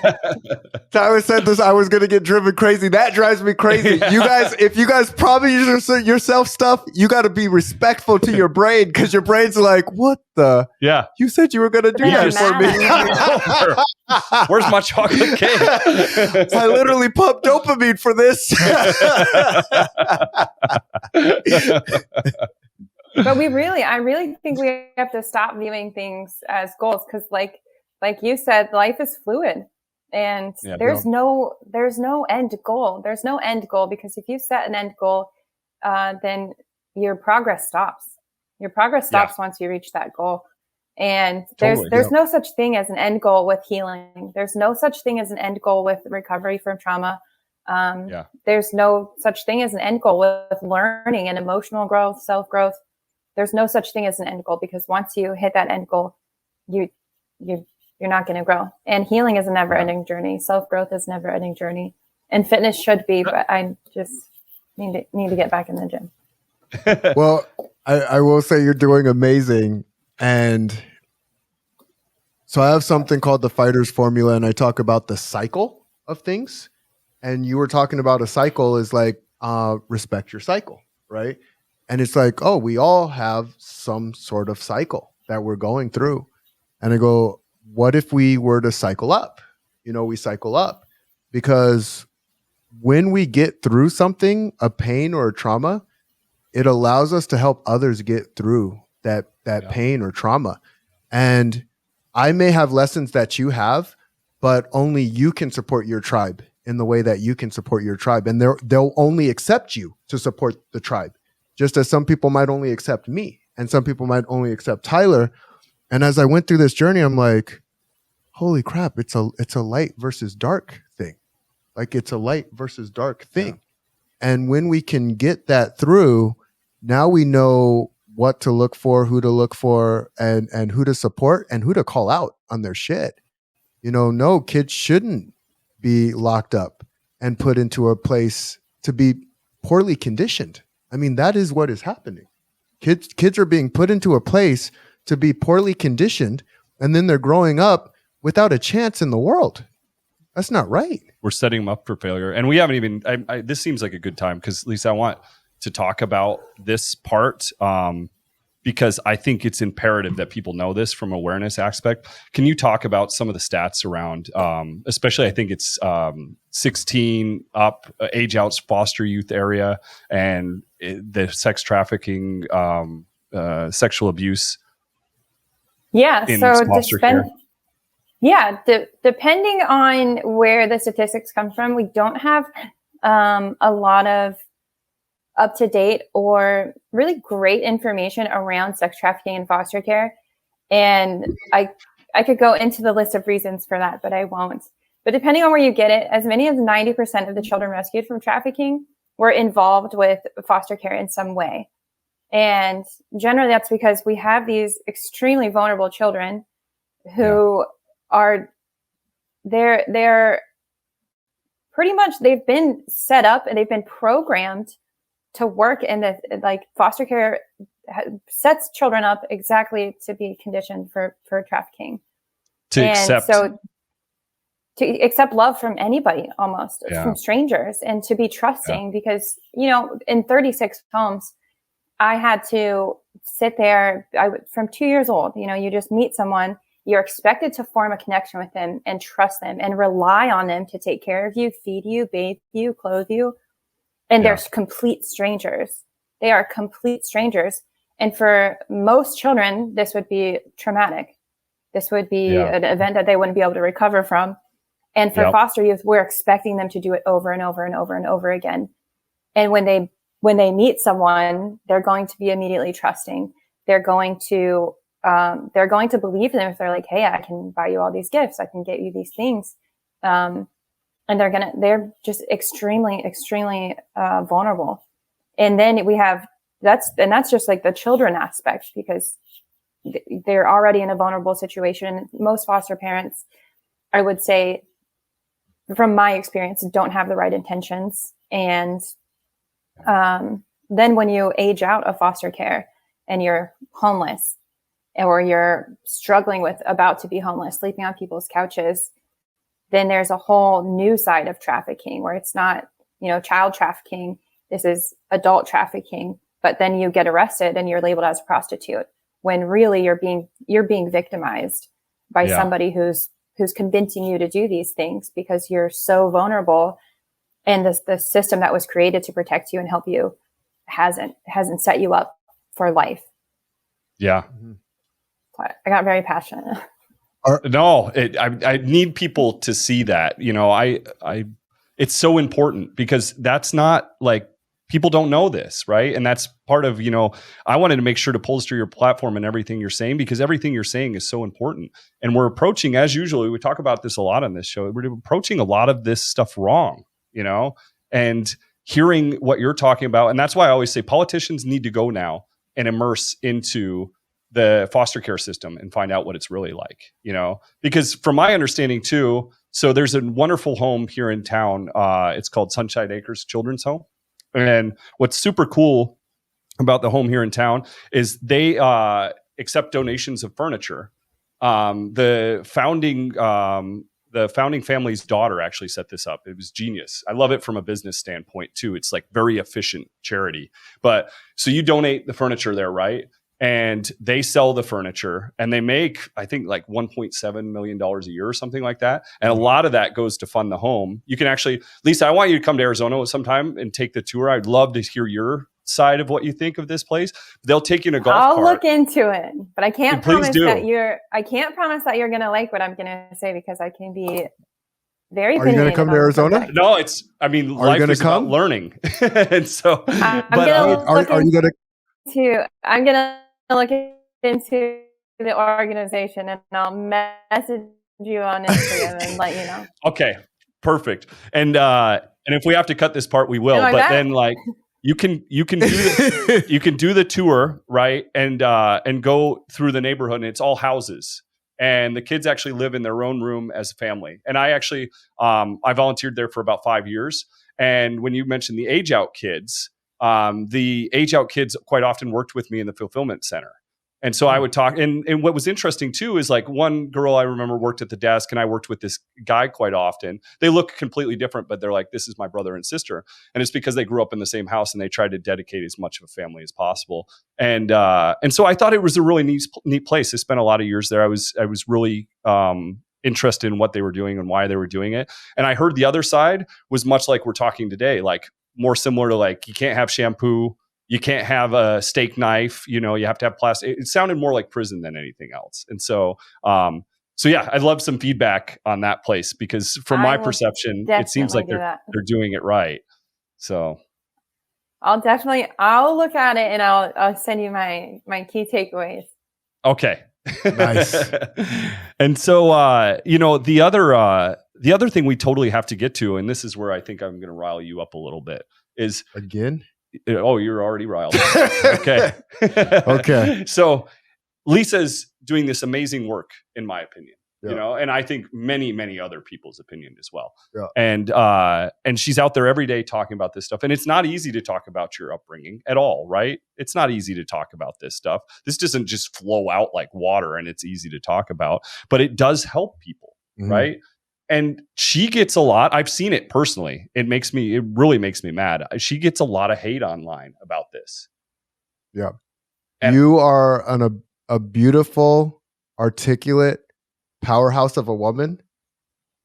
Tyler said this. I was going to get driven crazy. That drives me crazy. You guys, if you guys promise yourself stuff, you got to be respectful to your brain because your brain's like, what the? Yeah. You said you were going to do that for me. Where's my chocolate cake? I literally pumped dopamine for this. But I really think we have to stop viewing things as goals because like you said, life is fluid and there's no end goal. There's no end goal because if you set an end goal, then your progress stops. Your progress stops once you reach that goal. And there's no such thing as an end goal with healing. There's no such thing as an end goal with recovery from trauma. There's no such thing as an end goal with learning and emotional growth, self-growth. There's no such thing as an end goal because once you hit that end goal, you're not going to grow. And healing is a never-ending journey. Self-growth is a never-ending journey, and fitness should be. But I just need to get back in the gym. Well, I will say you're doing amazing, and so I have something called the Fighter's Formula, and I talk about the cycle of things. And you were talking about a cycle is like respect your cycle, right? And it's like, oh, we all have some sort of cycle that we're going through. And I go, what if we were to cycle up? You know, we cycle up because when we get through something, a pain or a trauma, it allows us to help others get through that pain or trauma. And I may have lessons that you have, but only you can support your tribe in the way that you can support your tribe. And they'll only accept you to support the tribe. Just as some people might only accept me and some people might only accept Tyler. And as I went through this journey, I'm like, holy crap, it's a light versus dark thing. Like it's a light versus dark thing. Yeah. And when we can get that through, now we know what to look for, who to look for, and who to support and who to call out on their shit. You know, no, kids shouldn't be locked up and put into a place to be poorly conditioned. I mean, that is what is happening. Kids are being put into a place to be poorly conditioned, and then they're growing up without a chance in the world. That's not right. We're setting them up for failure. And we haven't even, this seems like a good time because Lisa, I want to talk about this part because I think it's imperative that people know this from awareness aspect. Can you talk about some of the stats around, especially I think it's 16 up, age out foster youth area and the sex trafficking, sexual abuse. Yeah. In So foster care. Depending on where the statistics come from, we don't have a lot of up-to-date or really great information around sex trafficking and foster care. And I could go into the list of reasons for that, but I won't. But depending on where you get it, as many as 90% of the children rescued from trafficking were involved with foster care in some way. And generally that's because we have these extremely vulnerable children who are they're pretty much, they've been set up and they've been programmed to work in the, like, foster care sets children up exactly to be conditioned for trafficking. To accept love from anybody, almost from strangers, and to be trusting, because, you know, in 36 homes, I had to sit there from 2 years old. You know, you just meet someone, you're expected to form a connection with them and trust them and rely on them to take care of you, feed you, bathe you, clothe you. And they're complete strangers. They are complete strangers. And for most children, this would be traumatic. This would be an event that they wouldn't be able to recover from. And for foster youth, we're expecting them to do it over and over and over and over again. And when they meet someone, they're going to be immediately trusting. They're going to believe them if they're like, hey, I can buy you all these gifts. I can get you these things. And they're just extremely, extremely vulnerable. And then we have, that's just like the children aspect, because they're already in a vulnerable situation. Most foster parents, I would say, from my experience, don't have the right intentions. And then when you age out of foster care and you're homeless, or you're struggling with about to be homeless, sleeping on people's couches, then there's a whole new side of trafficking where it's not, you know, child trafficking. This is adult trafficking. But then you get arrested and you're labeled as a prostitute, when really you're being victimized by somebody who's convincing you to do these things because you're so vulnerable, and the system that was created to protect you and help you hasn't set you up for life. Yeah. I got very passionate. No, I need people to see that. You know, it's so important, because that's not like, people don't know this, right? And that's part of, you know, I wanted to make sure to bolster your platform and everything you're saying, because everything you're saying is so important. And we're approaching, as usual, we talk about this a lot on this show, we're approaching a lot of this stuff wrong, you know, and hearing what you're talking about. And that's why I always say politicians need to go now and immerse into the foster care system and find out what it's really like, you know, because from my understanding too, so there's a wonderful home here in town. It's called Sunshine Acres Children's Home. And what's super cool about the home here in town is they accept donations of furniture. The founding family's daughter actually set this up. It was genius. I love it from a business standpoint too. It's like very efficient charity. But so you donate the furniture there, right? And they sell the furniture, and they make, I think, like $1.7 million a year or something like that. And a lot of that goes to fund the home. You can actually, Lisa, I want you to come to Arizona sometime and take the tour. I'd love to hear your side of what you think of this place. They'll take you in a golf cart. I'll look into it, but I can't promise that you're going to like what I'm going to say, because I can be very. Are you going to come to Arizona? No, life is about learning. And so, I'm going to look into the organization, and I'll message you on Instagram and let you know. Okay, perfect. And if we have to cut this part, we will. But then, like, you can do the tour, right? And go through the neighborhood, and it's all houses, and the kids actually live in their own room as a family. And I actually I volunteered there for about 5 years. And when you mentioned the age out kids quite often worked with me in the fulfillment center. And so I would talk, and what was interesting too is, like, one girl I remember worked at the desk, and I worked with this guy quite often. They look completely different, but they're like, this is my brother and sister. And it's because they grew up in the same house, and they tried to dedicate as much of a family as possible. And so I thought it was a really neat place. I spent a lot of years there. I was really interested in what they were doing and why they were doing it. And I heard the other side was much like we're talking today, like more similar to, like, you can't have shampoo, you can't have a steak knife, you know, you have to have plastic. It sounded more like prison than anything else. And so, yeah, I'd love some feedback on that place, because from my perception, it seems like they're doing it right. So I'll look at it, and I'll send you my key takeaways. Okay. Nice. And so, you know, the other thing we totally have to get to, and this is where I think I'm going to rile you up a little bit, is again. Oh, you're already riled. Okay. Okay. So Lisa's doing this amazing work, in my opinion, you know, and I think many other people's opinion as well. Yeah. And she's out there every day talking about this stuff. And it's not easy to talk about your upbringing at all, right? It's not easy to talk about this stuff. This doesn't just flow out like water and it's easy to talk about, but it does help people, right? And she gets a lot. I've seen it personally. It really makes me mad. She gets a lot of hate online about this. Yeah. And you are a beautiful, articulate powerhouse of a woman.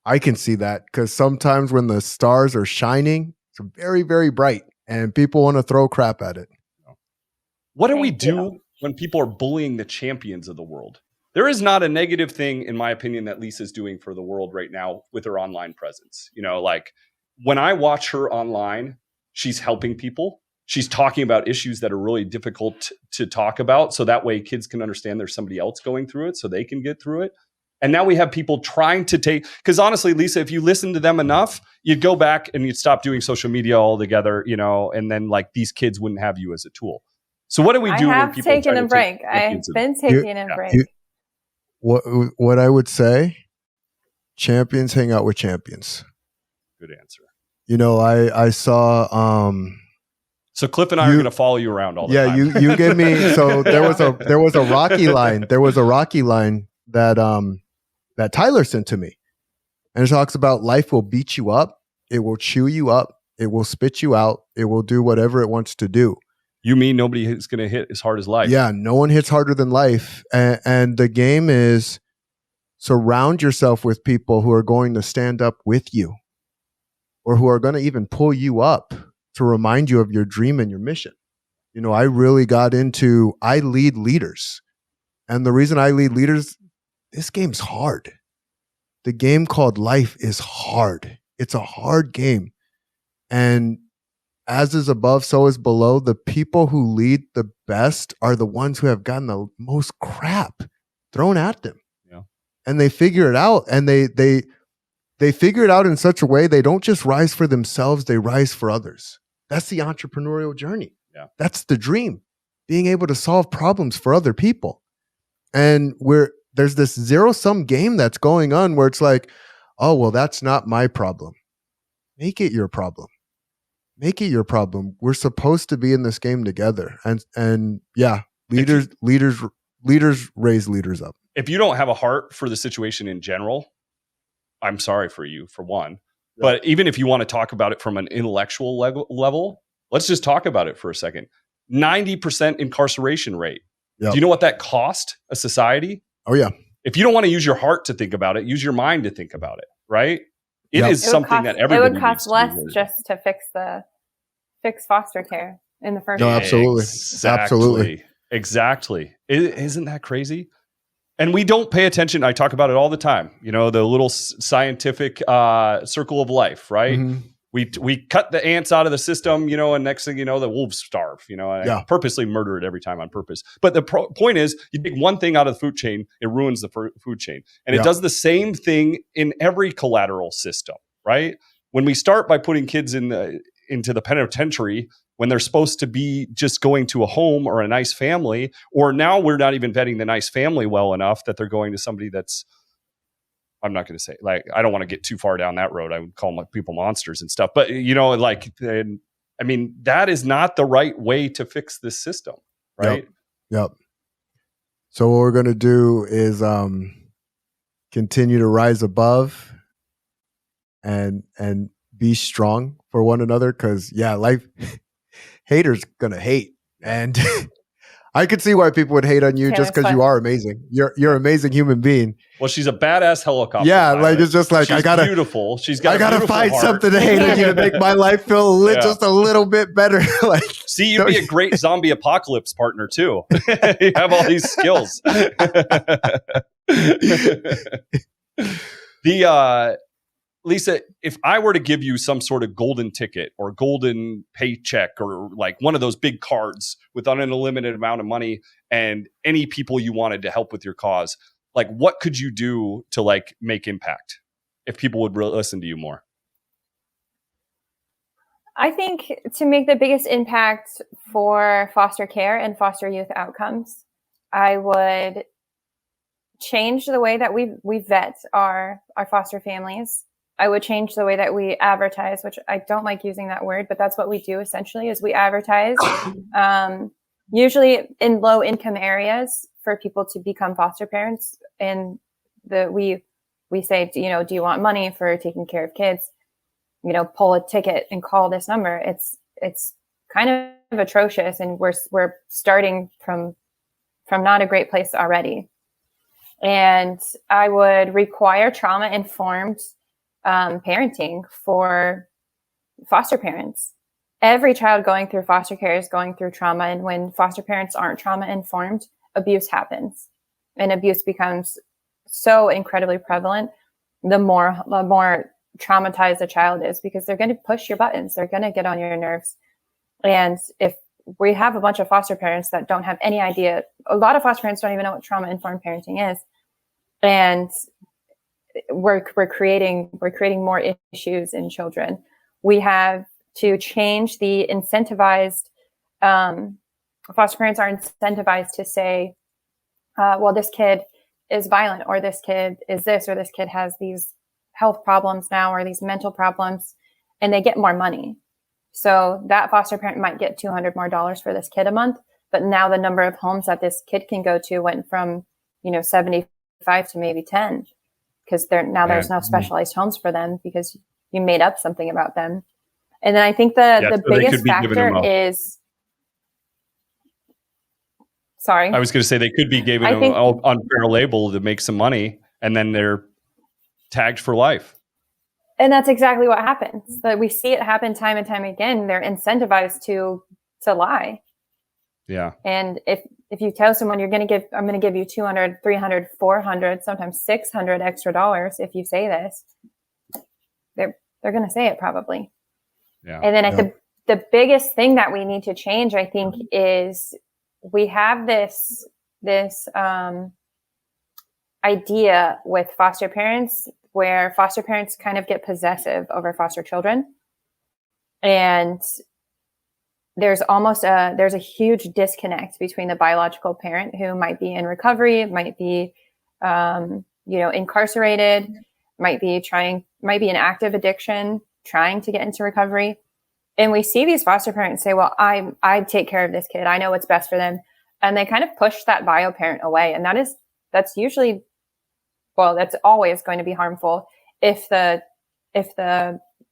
I can see that because sometimes when the stars are shining, it's very, very bright and people want to throw crap at it. What do we do when people are bullying the champions of the world? There is not a negative thing, in my opinion, that Lisa's doing for the world right now with her online presence. You know, like when I watch her online, she's helping people. She's talking about issues that are really difficult to talk about. So that way kids can understand there's somebody else going through it so they can get through it. And now we have people trying to because honestly, Lisa, if you listen to them enough, you'd go back and you'd stop doing social media altogether, you know, and then like these kids wouldn't have you as a tool. So what do we do when people taken a break? I've been taking a break. What I would say, champions hang out with champions. Good answer. You know, I saw so Cliff and I are going to follow you around all the time. Yeah, you give me so there was a Rocky line. There was a Rocky line that Tyler sent to me. And it talks about life will beat you up, it will chew you up, it will spit you out, it will do whatever it wants to do. You mean nobody is going to hit as hard as life? Yeah, no one hits harder than life. And the game is surround yourself with people who are going to stand up with you or who are going to even pull you up to remind you of your dream and your mission. You know, I really got into, I lead leaders. And the reason I lead leaders, this game's hard. The game called life is hard. It's a hard game. And as is above, so is below. The people who lead the best are the ones who have gotten the most crap thrown at them. Yeah. And they figure it out. And they figure it out in such a way they don't just rise for themselves, they rise for others. That's the entrepreneurial journey. Yeah. That's the dream. Being able to solve problems for other people. And there's this zero-sum game that's going on where it's like, oh, well, that's not my problem. Make it your problem. Make it your problem. We're supposed to be in this game together. And yeah, leaders raise leaders up. If you don't have a heart for the situation in general, I'm sorry for you, for one. Yeah. But even if you want to talk about it from an intellectual level, let's just talk about it for a second. 90% incarceration rate. Yep. Do you know what that cost a society? Oh, yeah. If you don't want to use your heart to think about it, use your mind to think about it, right? It is something that everybody. It would cost less just to fix foster care in the first place. No, absolutely. Exactly. Isn't that crazy? And we don't pay attention. I talk about it all the time. You know, the little scientific circle of life, right? Mm-hmm. We cut the ants out of the system, you know, and next thing you know, the wolves starve, you know, and I purposely murder it every time on purpose. But the point is, you take one thing out of the food chain, it ruins the food chain. And it does the same thing in every collateral system, right? When we start by putting kids into the penitentiary, when they're supposed to be just going to a home or a nice family, or now we're not even vetting the nice family well enough that they're going to somebody that's, I'm not going to say, like, I don't want to get too far down that road. I would call people monsters and stuff. But, you know, like, I mean, that is not the right way to fix this system, right? Yep. So what we're going to do is continue to rise above and be strong for one another. Because, life, haters going to hate. And I could see why people would hate on you just because you are amazing. You're an amazing human being. Well, she's a badass helicopter. Yeah, pilot. Like it's just like she's beautiful. I gotta find something to hate on you to make my life feel just a little bit better. Like, see, you'd be a great zombie apocalypse partner too. You have all these skills. Lisa, if I were to give you some sort of golden ticket or golden paycheck or like one of those big cards with an unlimited amount of money and any people you wanted to help with your cause, like what could you do to like make impact if people would listen to you more? I think to make the biggest impact for foster care and foster youth outcomes, I would change the way that we vet our foster families. I would change the way that we advertise, which I don't like using that word, but that's what we do essentially is we advertise, usually in low income areas for people to become foster parents. And we say, do you want money for taking care of kids? Pull a ticket and call this number. It's kind of atrocious. And we're starting from not a great place already. And I would require trauma-informed parenting for foster parents. Every child going through foster care is going through trauma. And when foster parents aren't trauma-informed, abuse happens. And abuse becomes so incredibly prevalent, the more traumatized the child is, because they're going to push your buttons. They're going to get on your nerves. And if we have a bunch of foster parents that don't have any idea, a lot of foster parents don't even know what trauma-informed parenting is. And we're creating more issues in children. We have to change the incentivized, foster parents are incentivized to say, well, this kid is violent, or this kid is this, or this kid has these health problems now, or these mental problems, and they get more money. So that foster parent might get $200 more for this kid a month, but now the number of homes that this kid can go to went from 75 to maybe 10, because there's no specialized homes for them because you made up something about them. And then I think the biggest factor is, sorry, I was going to say they could be giving them an unfair label to make some money, and then they're tagged for life. And that's exactly what happens. But we see it happen time and time again. They're incentivized to lie. Yeah. And if you tell someone I'm going to give you 200, 300, 400, sometimes 600 extra dollars if you say this, they're going to say it probably. Yeah. And then the biggest thing that we need to change, I think, is we have this idea with foster parents where foster parents kind of get possessive over foster children. And there's a huge disconnect between the biological parent who might be in recovery, might be, incarcerated, might be in active addiction, trying to get into recovery. And we see these foster parents say, well, I take care of this kid. I know what's best for them. And they kind of push that bio parent away. And that's always going to be harmful if the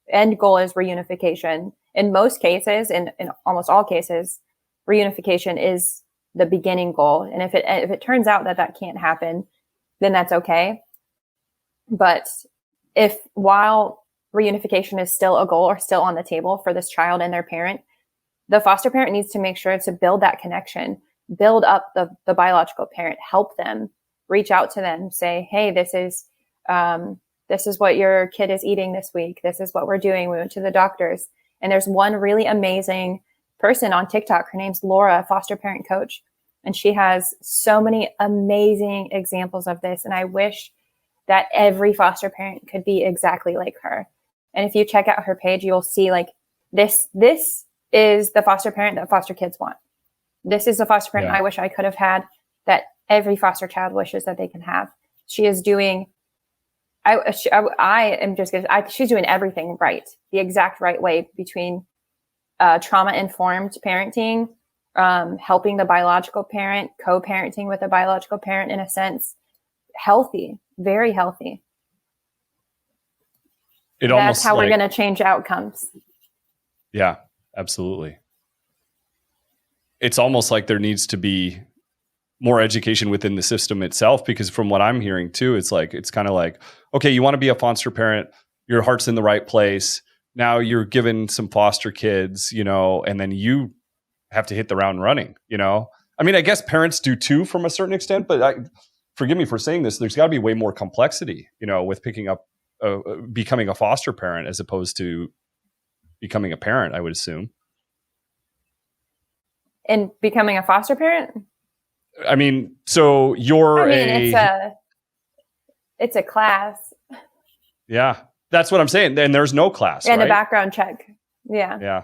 end goal is reunification. In most cases, in almost all cases, reunification is the beginning goal. And if it turns out that can't happen, then that's okay. But if while reunification is still a goal or still on the table for this child and their parent, the foster parent needs to make sure to build that connection, build up the biological parent, help them, reach out to them, say, hey, this is what your kid is eating this week. This is what we're doing. We went to the doctors. And there's one really amazing person on TikTok. Her name's Laura, foster parent coach. And she has so many amazing examples of this. And I wish that every foster parent could be exactly like her. And if you check out her page, you'll see this is the foster parent that foster kids want. This is the foster parent I wish I could have had, that every foster child wishes that they can have. She is doing, she's doing everything right, the exact right way between trauma-informed parenting, helping the biological parent, co-parenting with the biological parent in a sense, healthy, very healthy. That's how we're going to change outcomes. Yeah, absolutely. It's almost like there needs to be more education within the system itself, because from what I'm hearing too, it's kind of like, okay, you want to be a foster parent, your heart's in the right place. Now you're given some foster kids, and then you have to hit the ground running, I mean, I guess parents do too, from a certain extent, but forgive me for saying this, there's got to be way more complexity, with picking up, becoming a foster parent as opposed to becoming a parent, I would assume. And becoming a foster parent? I mean, so it's a class. Yeah, that's what I'm saying. And there's no class, and right? A background check. Yeah. Yeah.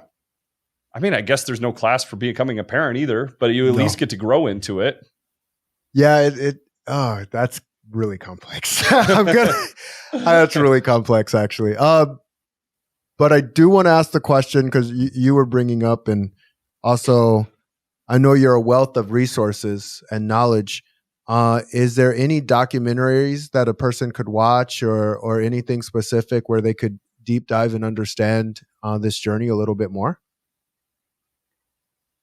I mean, I guess there's no class for becoming a parent either, but you at least get to grow into it. Yeah, really complex. That's really complex, actually. But I do want to ask the question because you were bringing up, and also I know you're a wealth of resources and knowledge. Is there any documentaries that a person could watch or anything specific where they could deep dive and understand this journey a little bit more?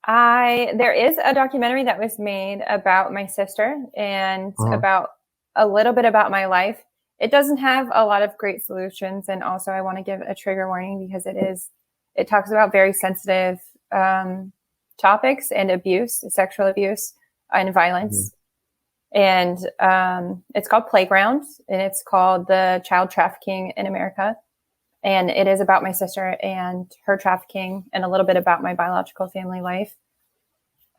There is a documentary that was made about my sister and about a little bit about my life. It doesn't have a lot of great solutions. And also I want to give a trigger warning because it talks about very sensitive topics and abuse, sexual abuse and violence. And it's called Playground, and it's called The Child Trafficking in America. And it is about my sister and her trafficking and a little bit about my biological family life.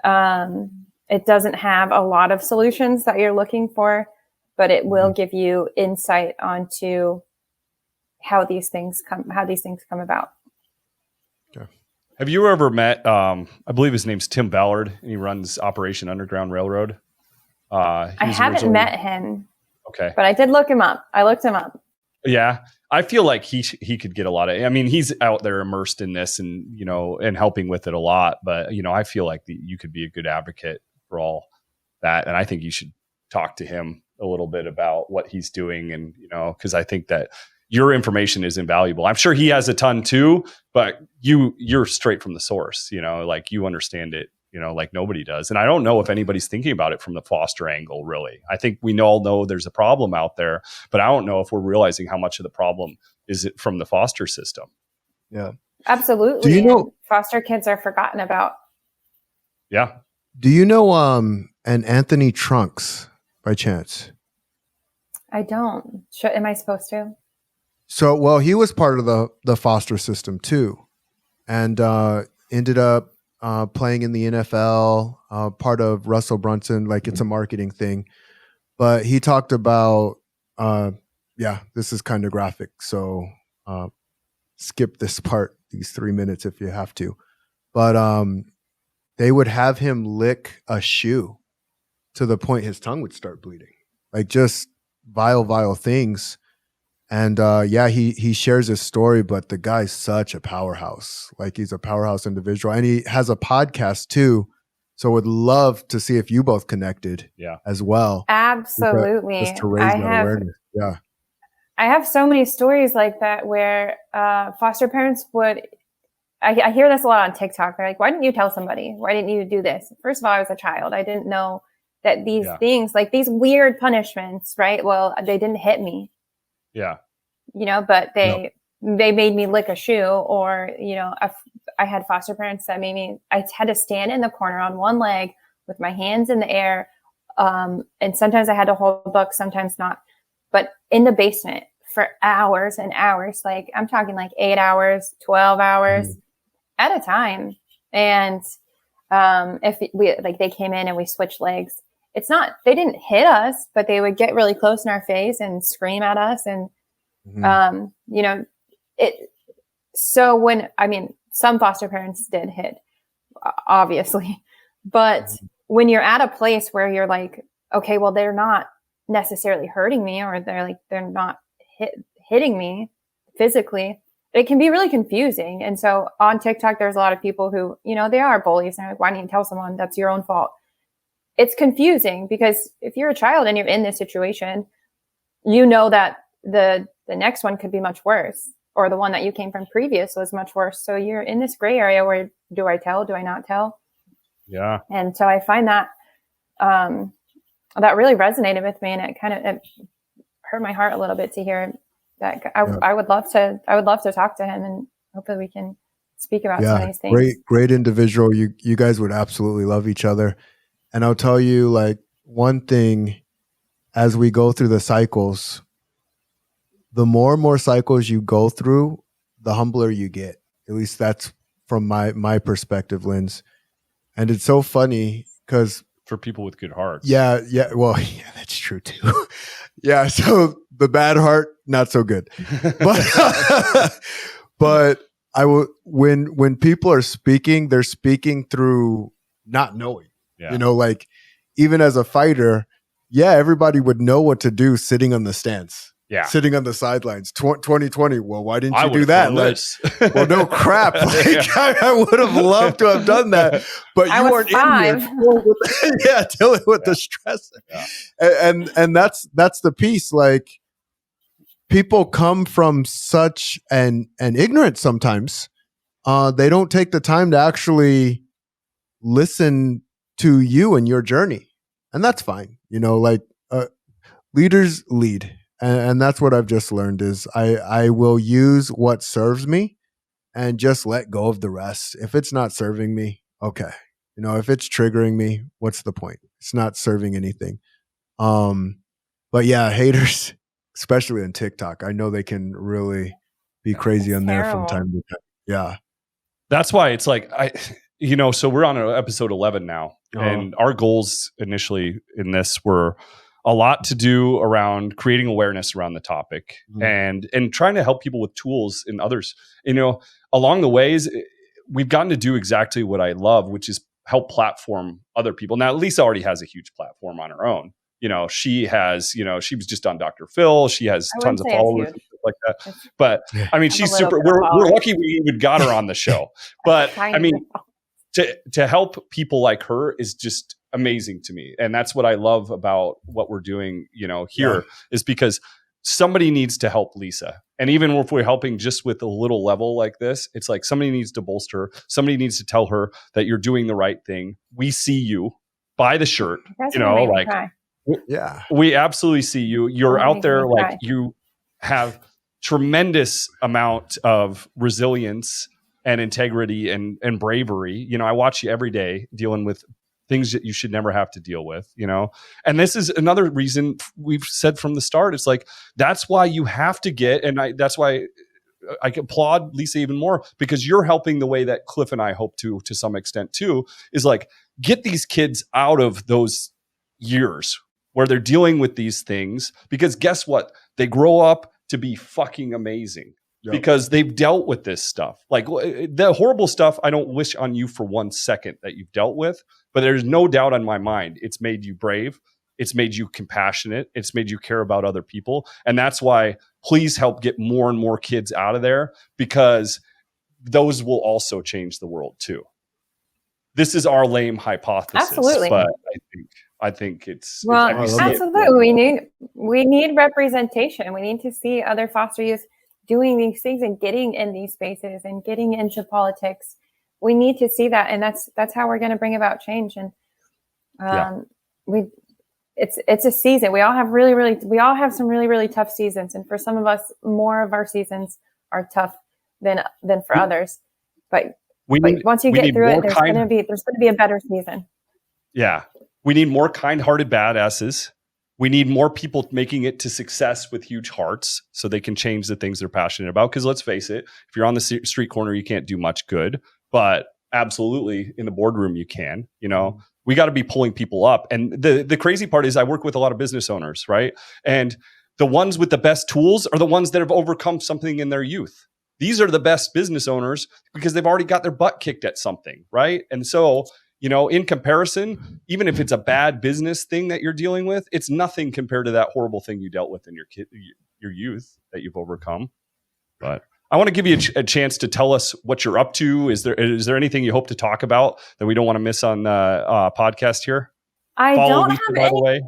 It doesn't have a lot of solutions that you're looking for, but it will give you insight onto how these things come about. Okay. Have you ever met, I believe his name's Tim Ballard, and he runs Operation Underground Railroad? I haven't met him. Okay. But I did look him up. I looked him up. Yeah. I feel like he could get a lot of, I mean, he's out there immersed in this and, and helping with it a lot, but, I feel like you could be a good advocate for all that. And I think you should talk to him a little bit about what he's doing. And, cause I think that your information is invaluable. I'm sure he has a ton too, but you're straight from the source, like you understand it, like nobody does. And I don't know if anybody's thinking about it from the foster angle, really. I think we all know there's a problem out there, but I don't know if we're realizing how much of the problem is it from the foster system. Yeah, absolutely. Do you know foster kids are forgotten about? Yeah. Do you know an Anthony Trunks by chance? I don't. Am I supposed to? So, well, he was part of the foster system too, and ended up playing in the NFL, part of Russell Brunson, like it's a marketing thing. But he talked about, this is kind of graphic. So skip this part, these 3 minutes if you have to. But they would have him lick a shoe to the point his tongue would start bleeding. Like just vile things. And he shares his story, but the guy's such a powerhouse. Like he's a powerhouse individual, and he has a podcast too. So would love to see if you both connected, as well. Absolutely, just to raise that awareness. Yeah, I have so many stories like that where foster parents would. I hear this a lot on TikTok. They're like, "Why didn't you tell somebody? Why didn't you do this?" First of all, I was a child. I didn't know that these things, like these weird punishments, right? Well, they didn't hit me. Yeah. But they made me lick a shoe, or, I had foster parents that I had to stand in the corner on one leg with my hands in the air. And sometimes I had to hold a book, sometimes not, but in the basement for hours and hours, like I'm talking like 8 hours, 12 hours at a time. And, if they came in and we switched legs, they didn't hit us, but they would get really close in our face and scream at us. And, some foster parents did hit, obviously, but when you're at a place where you're like, okay, well, they're not necessarily hurting me, or they're not hitting me physically, it can be really confusing. And so on TikTok, there's a lot of people who, they are bullies, and they're like, why didn't you tell someone? That's your own fault. It's confusing because if you're a child and you're in this situation, that the next one could be much worse, or the one that you came from previous was much worse. So you're in this gray area where, do I tell? Do I not tell? Yeah. And so I find that that really resonated with me, and it hurt my heart a little bit to hear that. I would love to talk to him, and hopefully we can speak about some of these things. Great individual. You guys would absolutely love each other. And I'll tell you, like, one thing, as we go through the cycles, the more and more cycles you go through, the humbler you get. At least that's from my perspective lens. And it's so funny because for people with good hearts. Yeah. Well, that's true too. Yeah. So the bad heart, not so good. But when people are speaking, they're speaking through not knowing. Yeah. Like even as a fighter, everybody would know what to do sitting on the stands. Yeah. Sitting on the sidelines. 2020. Well, why didn't you do would've that? done Like, this. well, no crap. Like, I would have loved to have done that, but I you was weren't 5. in here. Dealing with the stress. Yeah. And that's the piece. Like, people come from such an ignorance sometimes. They don't take the time to actually listen to you and your journey. And that's fine. Like, leaders lead. And that's what I've just learned is I will use what serves me and just let go of the rest. If it's not serving me, okay. If it's triggering me, what's the point? It's not serving anything. But yeah, haters, especially on TikTok, I know they can really be crazy on there from time to time. Yeah. That's why it's like, so we're on episode 11 now, and our goals initially in this were a lot to do around creating awareness around the topic and trying to help people with tools and others. Along the ways, we've gotten to do exactly what I love, which is help platform other people. Now, Lisa already has a huge platform on her own. She has, she was just on Dr. Phil. She has tons of followers and stuff like that. But I mean, she's super, we're lucky we even got her on the show. But I mean, to help people like her is just amazing to me. And that's what I love about what we're doing, here is because somebody needs to help Lisa. And even if we're helping just with a little level like this, it's like somebody needs to bolster her. Somebody needs to tell her that you're doing the right thing. We see you. Buy the shirt, we absolutely see you. You're out there, like, you have tremendous amount of resilience and integrity and bravery. I watch you every day dealing with things that you should never have to deal with, and this is another reason we've said from the start. It's like, that's why you have to get, that's why I applaud Lisa even more, because you're helping the way that Cliff and I hope to some extent too, is like, get these kids out of those years where they're dealing with these things, because guess what? They grow up to be fucking amazing. Yep. Because they've dealt with this stuff. Like, the horrible stuff, I don't wish on you for 1 second that you've dealt with, but there's no doubt in my mind, it's made you brave. It's made you compassionate. It's made you care about other people. And that's why, please help get more and more kids out of there, because those will also change the world too. This is our lame hypothesis. Absolutely. But I think it's absolutely. We need representation. We need to see other foster youth doing these things and getting in these spaces and getting into politics. We need to see that, and that's how we're going to bring about change. And it's a season. We all have some really, really tough seasons, and for some of us, more of our seasons are tough than for others. But once you get through it, there's going to be a better season. Yeah. We need more kind-hearted badasses. We need more people making it to success with huge hearts so they can change the things they're passionate about. Because let's face it, if you're on the street corner, you can't do much good. But absolutely, in the boardroom, you can. We got to be pulling people up. And the crazy part is, I work with a lot of business owners, right? And the ones with the best tools are the ones that have overcome something in their youth. These are the best business owners because they've already got their butt kicked at something, right? And so, in comparison, even if it's a bad business thing that you're dealing with, it's nothing compared to that horrible thing you dealt with in your youth that you've overcome. But I want to give you a chance to tell us what you're up to. Is there anything you hope to talk about that we don't want to miss on the podcast here? I Follow don't Lisa, have by the way.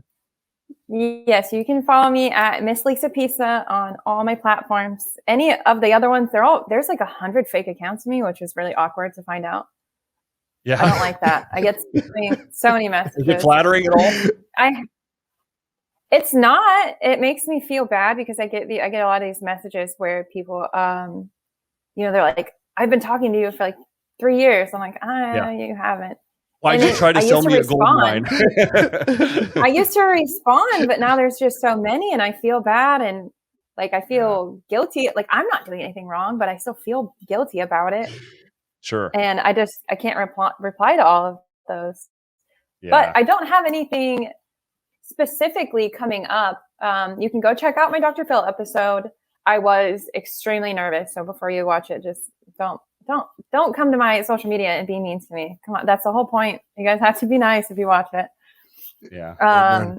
Yes, you can follow me at Miss Lisa Pisa on all my platforms. Any of the other ones, there's like 100 fake accounts of me, which is really awkward to find out. Yeah, I don't like that. I get so many messages. Is it flattering at all? It's not. It makes me feel bad because I get a lot of these messages where people, they're like, "I've been talking to you for like 3 years." I'm like, you haven't. Why'd you try to sell me a gold mine? I used to respond, but now there's just so many, and I feel bad, and like I feel guilty. Like, I'm not doing anything wrong, but I still feel guilty about it. Sure. And I can't reply to all of those. Yeah. But I don't have anything specifically coming up. You can go check out my Dr. Phil episode. I was extremely nervous. So before you watch it, just don't come to my social media and be mean to me. Come on. That's the whole point. You guys have to be nice if you watch it. Yeah.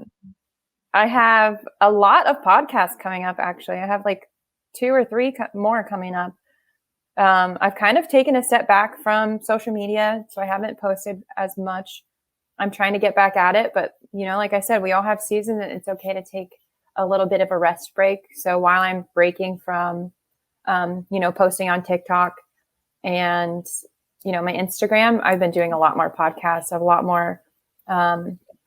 I have a lot of podcasts coming up, actually. I have like 2 or 3 more coming up. I've kind of taken a step back from social media, so I haven't posted as much. I'm trying to get back at it, but like I said, we all have seasons, and it's okay to take a little bit of a rest break. So while I'm breaking from, posting on TikTok and, my Instagram, I've been doing a lot more podcasts, a lot more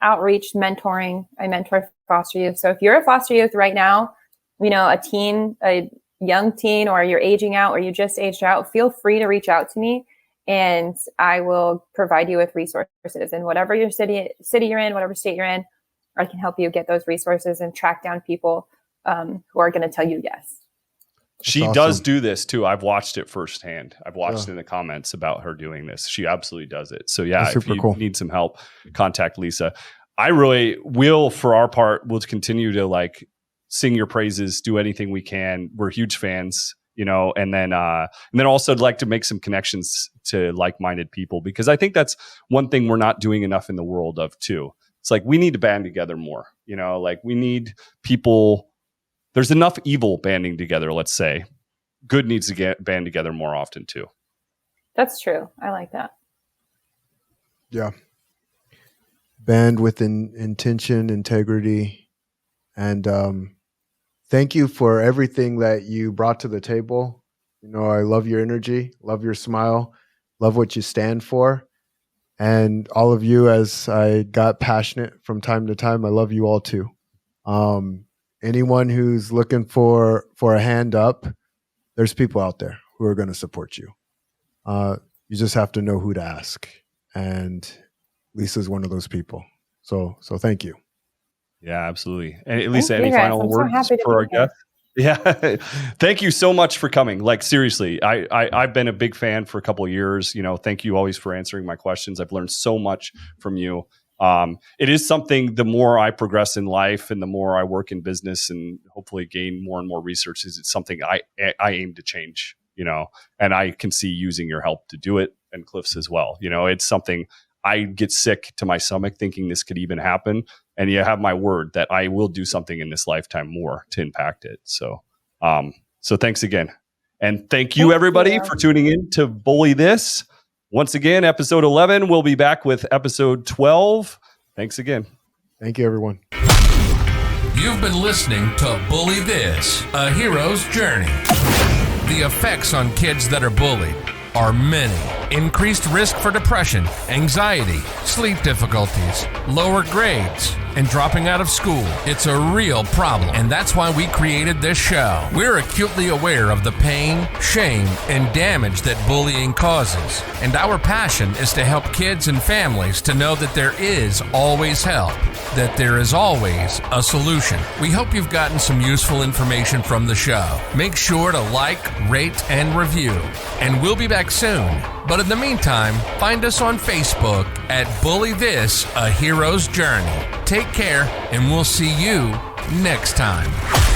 outreach, mentoring. I mentor foster youth. So if you're a foster youth right now, a young teen, or you're aging out, or you just aged out, feel free to reach out to me, and I will provide you with resources in whatever your city you're in, whatever state you're in. I can help you get those resources and track down people who are going to tell you yes. She does do this too. I've watched it firsthand. I've watched in the comments about her doing this. She absolutely does it. So yeah, if you need some help, contact Lisa. I really will, for our part, we'll continue to sing your praises, do anything we can. We're huge fans, and then also I'd like to make some connections to like-minded people, because I think that's one thing we're not doing enough in the world of too. It's we need to band together more, we need people. There's enough evil banding together, let's say. Good needs to get band together more often too. That's true. I like that. Yeah. Band with intention, integrity, and thank you for everything that you brought to the table. I love your energy, love your smile, love what you stand for. And all of you, as I got passionate from time to time, I love you all too. Anyone who's looking for a hand up, there's people out there who are going to support you. You just have to know who to ask. And Lisa's one of those people. So thank you. Yeah, absolutely. And Lisa, any final words for our guest? Yeah. Thank you so much for coming. Seriously, I've been a big fan for a couple of years. Thank you always for answering my questions. I've learned so much from you. It is something, the more I progress in life and the more I work in business and hopefully gain more and more resources, it's something I aim to change, and I can see using your help to do it, and Cliff's as well. It's something I get sick to my stomach thinking this could even happen. And you have my word that I will do something in this lifetime more to impact it. So thanks again. And thank you everybody for tuning in to Bully This. Once again, episode 11, we'll be back with episode 12. Thanks again. Thank you, everyone. You've been listening to Bully This, A Hero's Journey. The effects on kids that are bullied are many. Increased risk for depression, anxiety, sleep difficulties, lower grades, and dropping out of school. It's a real problem, and that's why we created this show. We're acutely aware of the pain, shame, and damage that bullying causes, and our passion is to help kids and families to know that there is always help, that there is always a solution. We hope you've gotten some useful information from the show. Make sure to like, rate, and review, and we'll be back soon. But in the meantime, find us on Facebook at Bully This, A Hero's Journey. Take care, and we'll see you next time.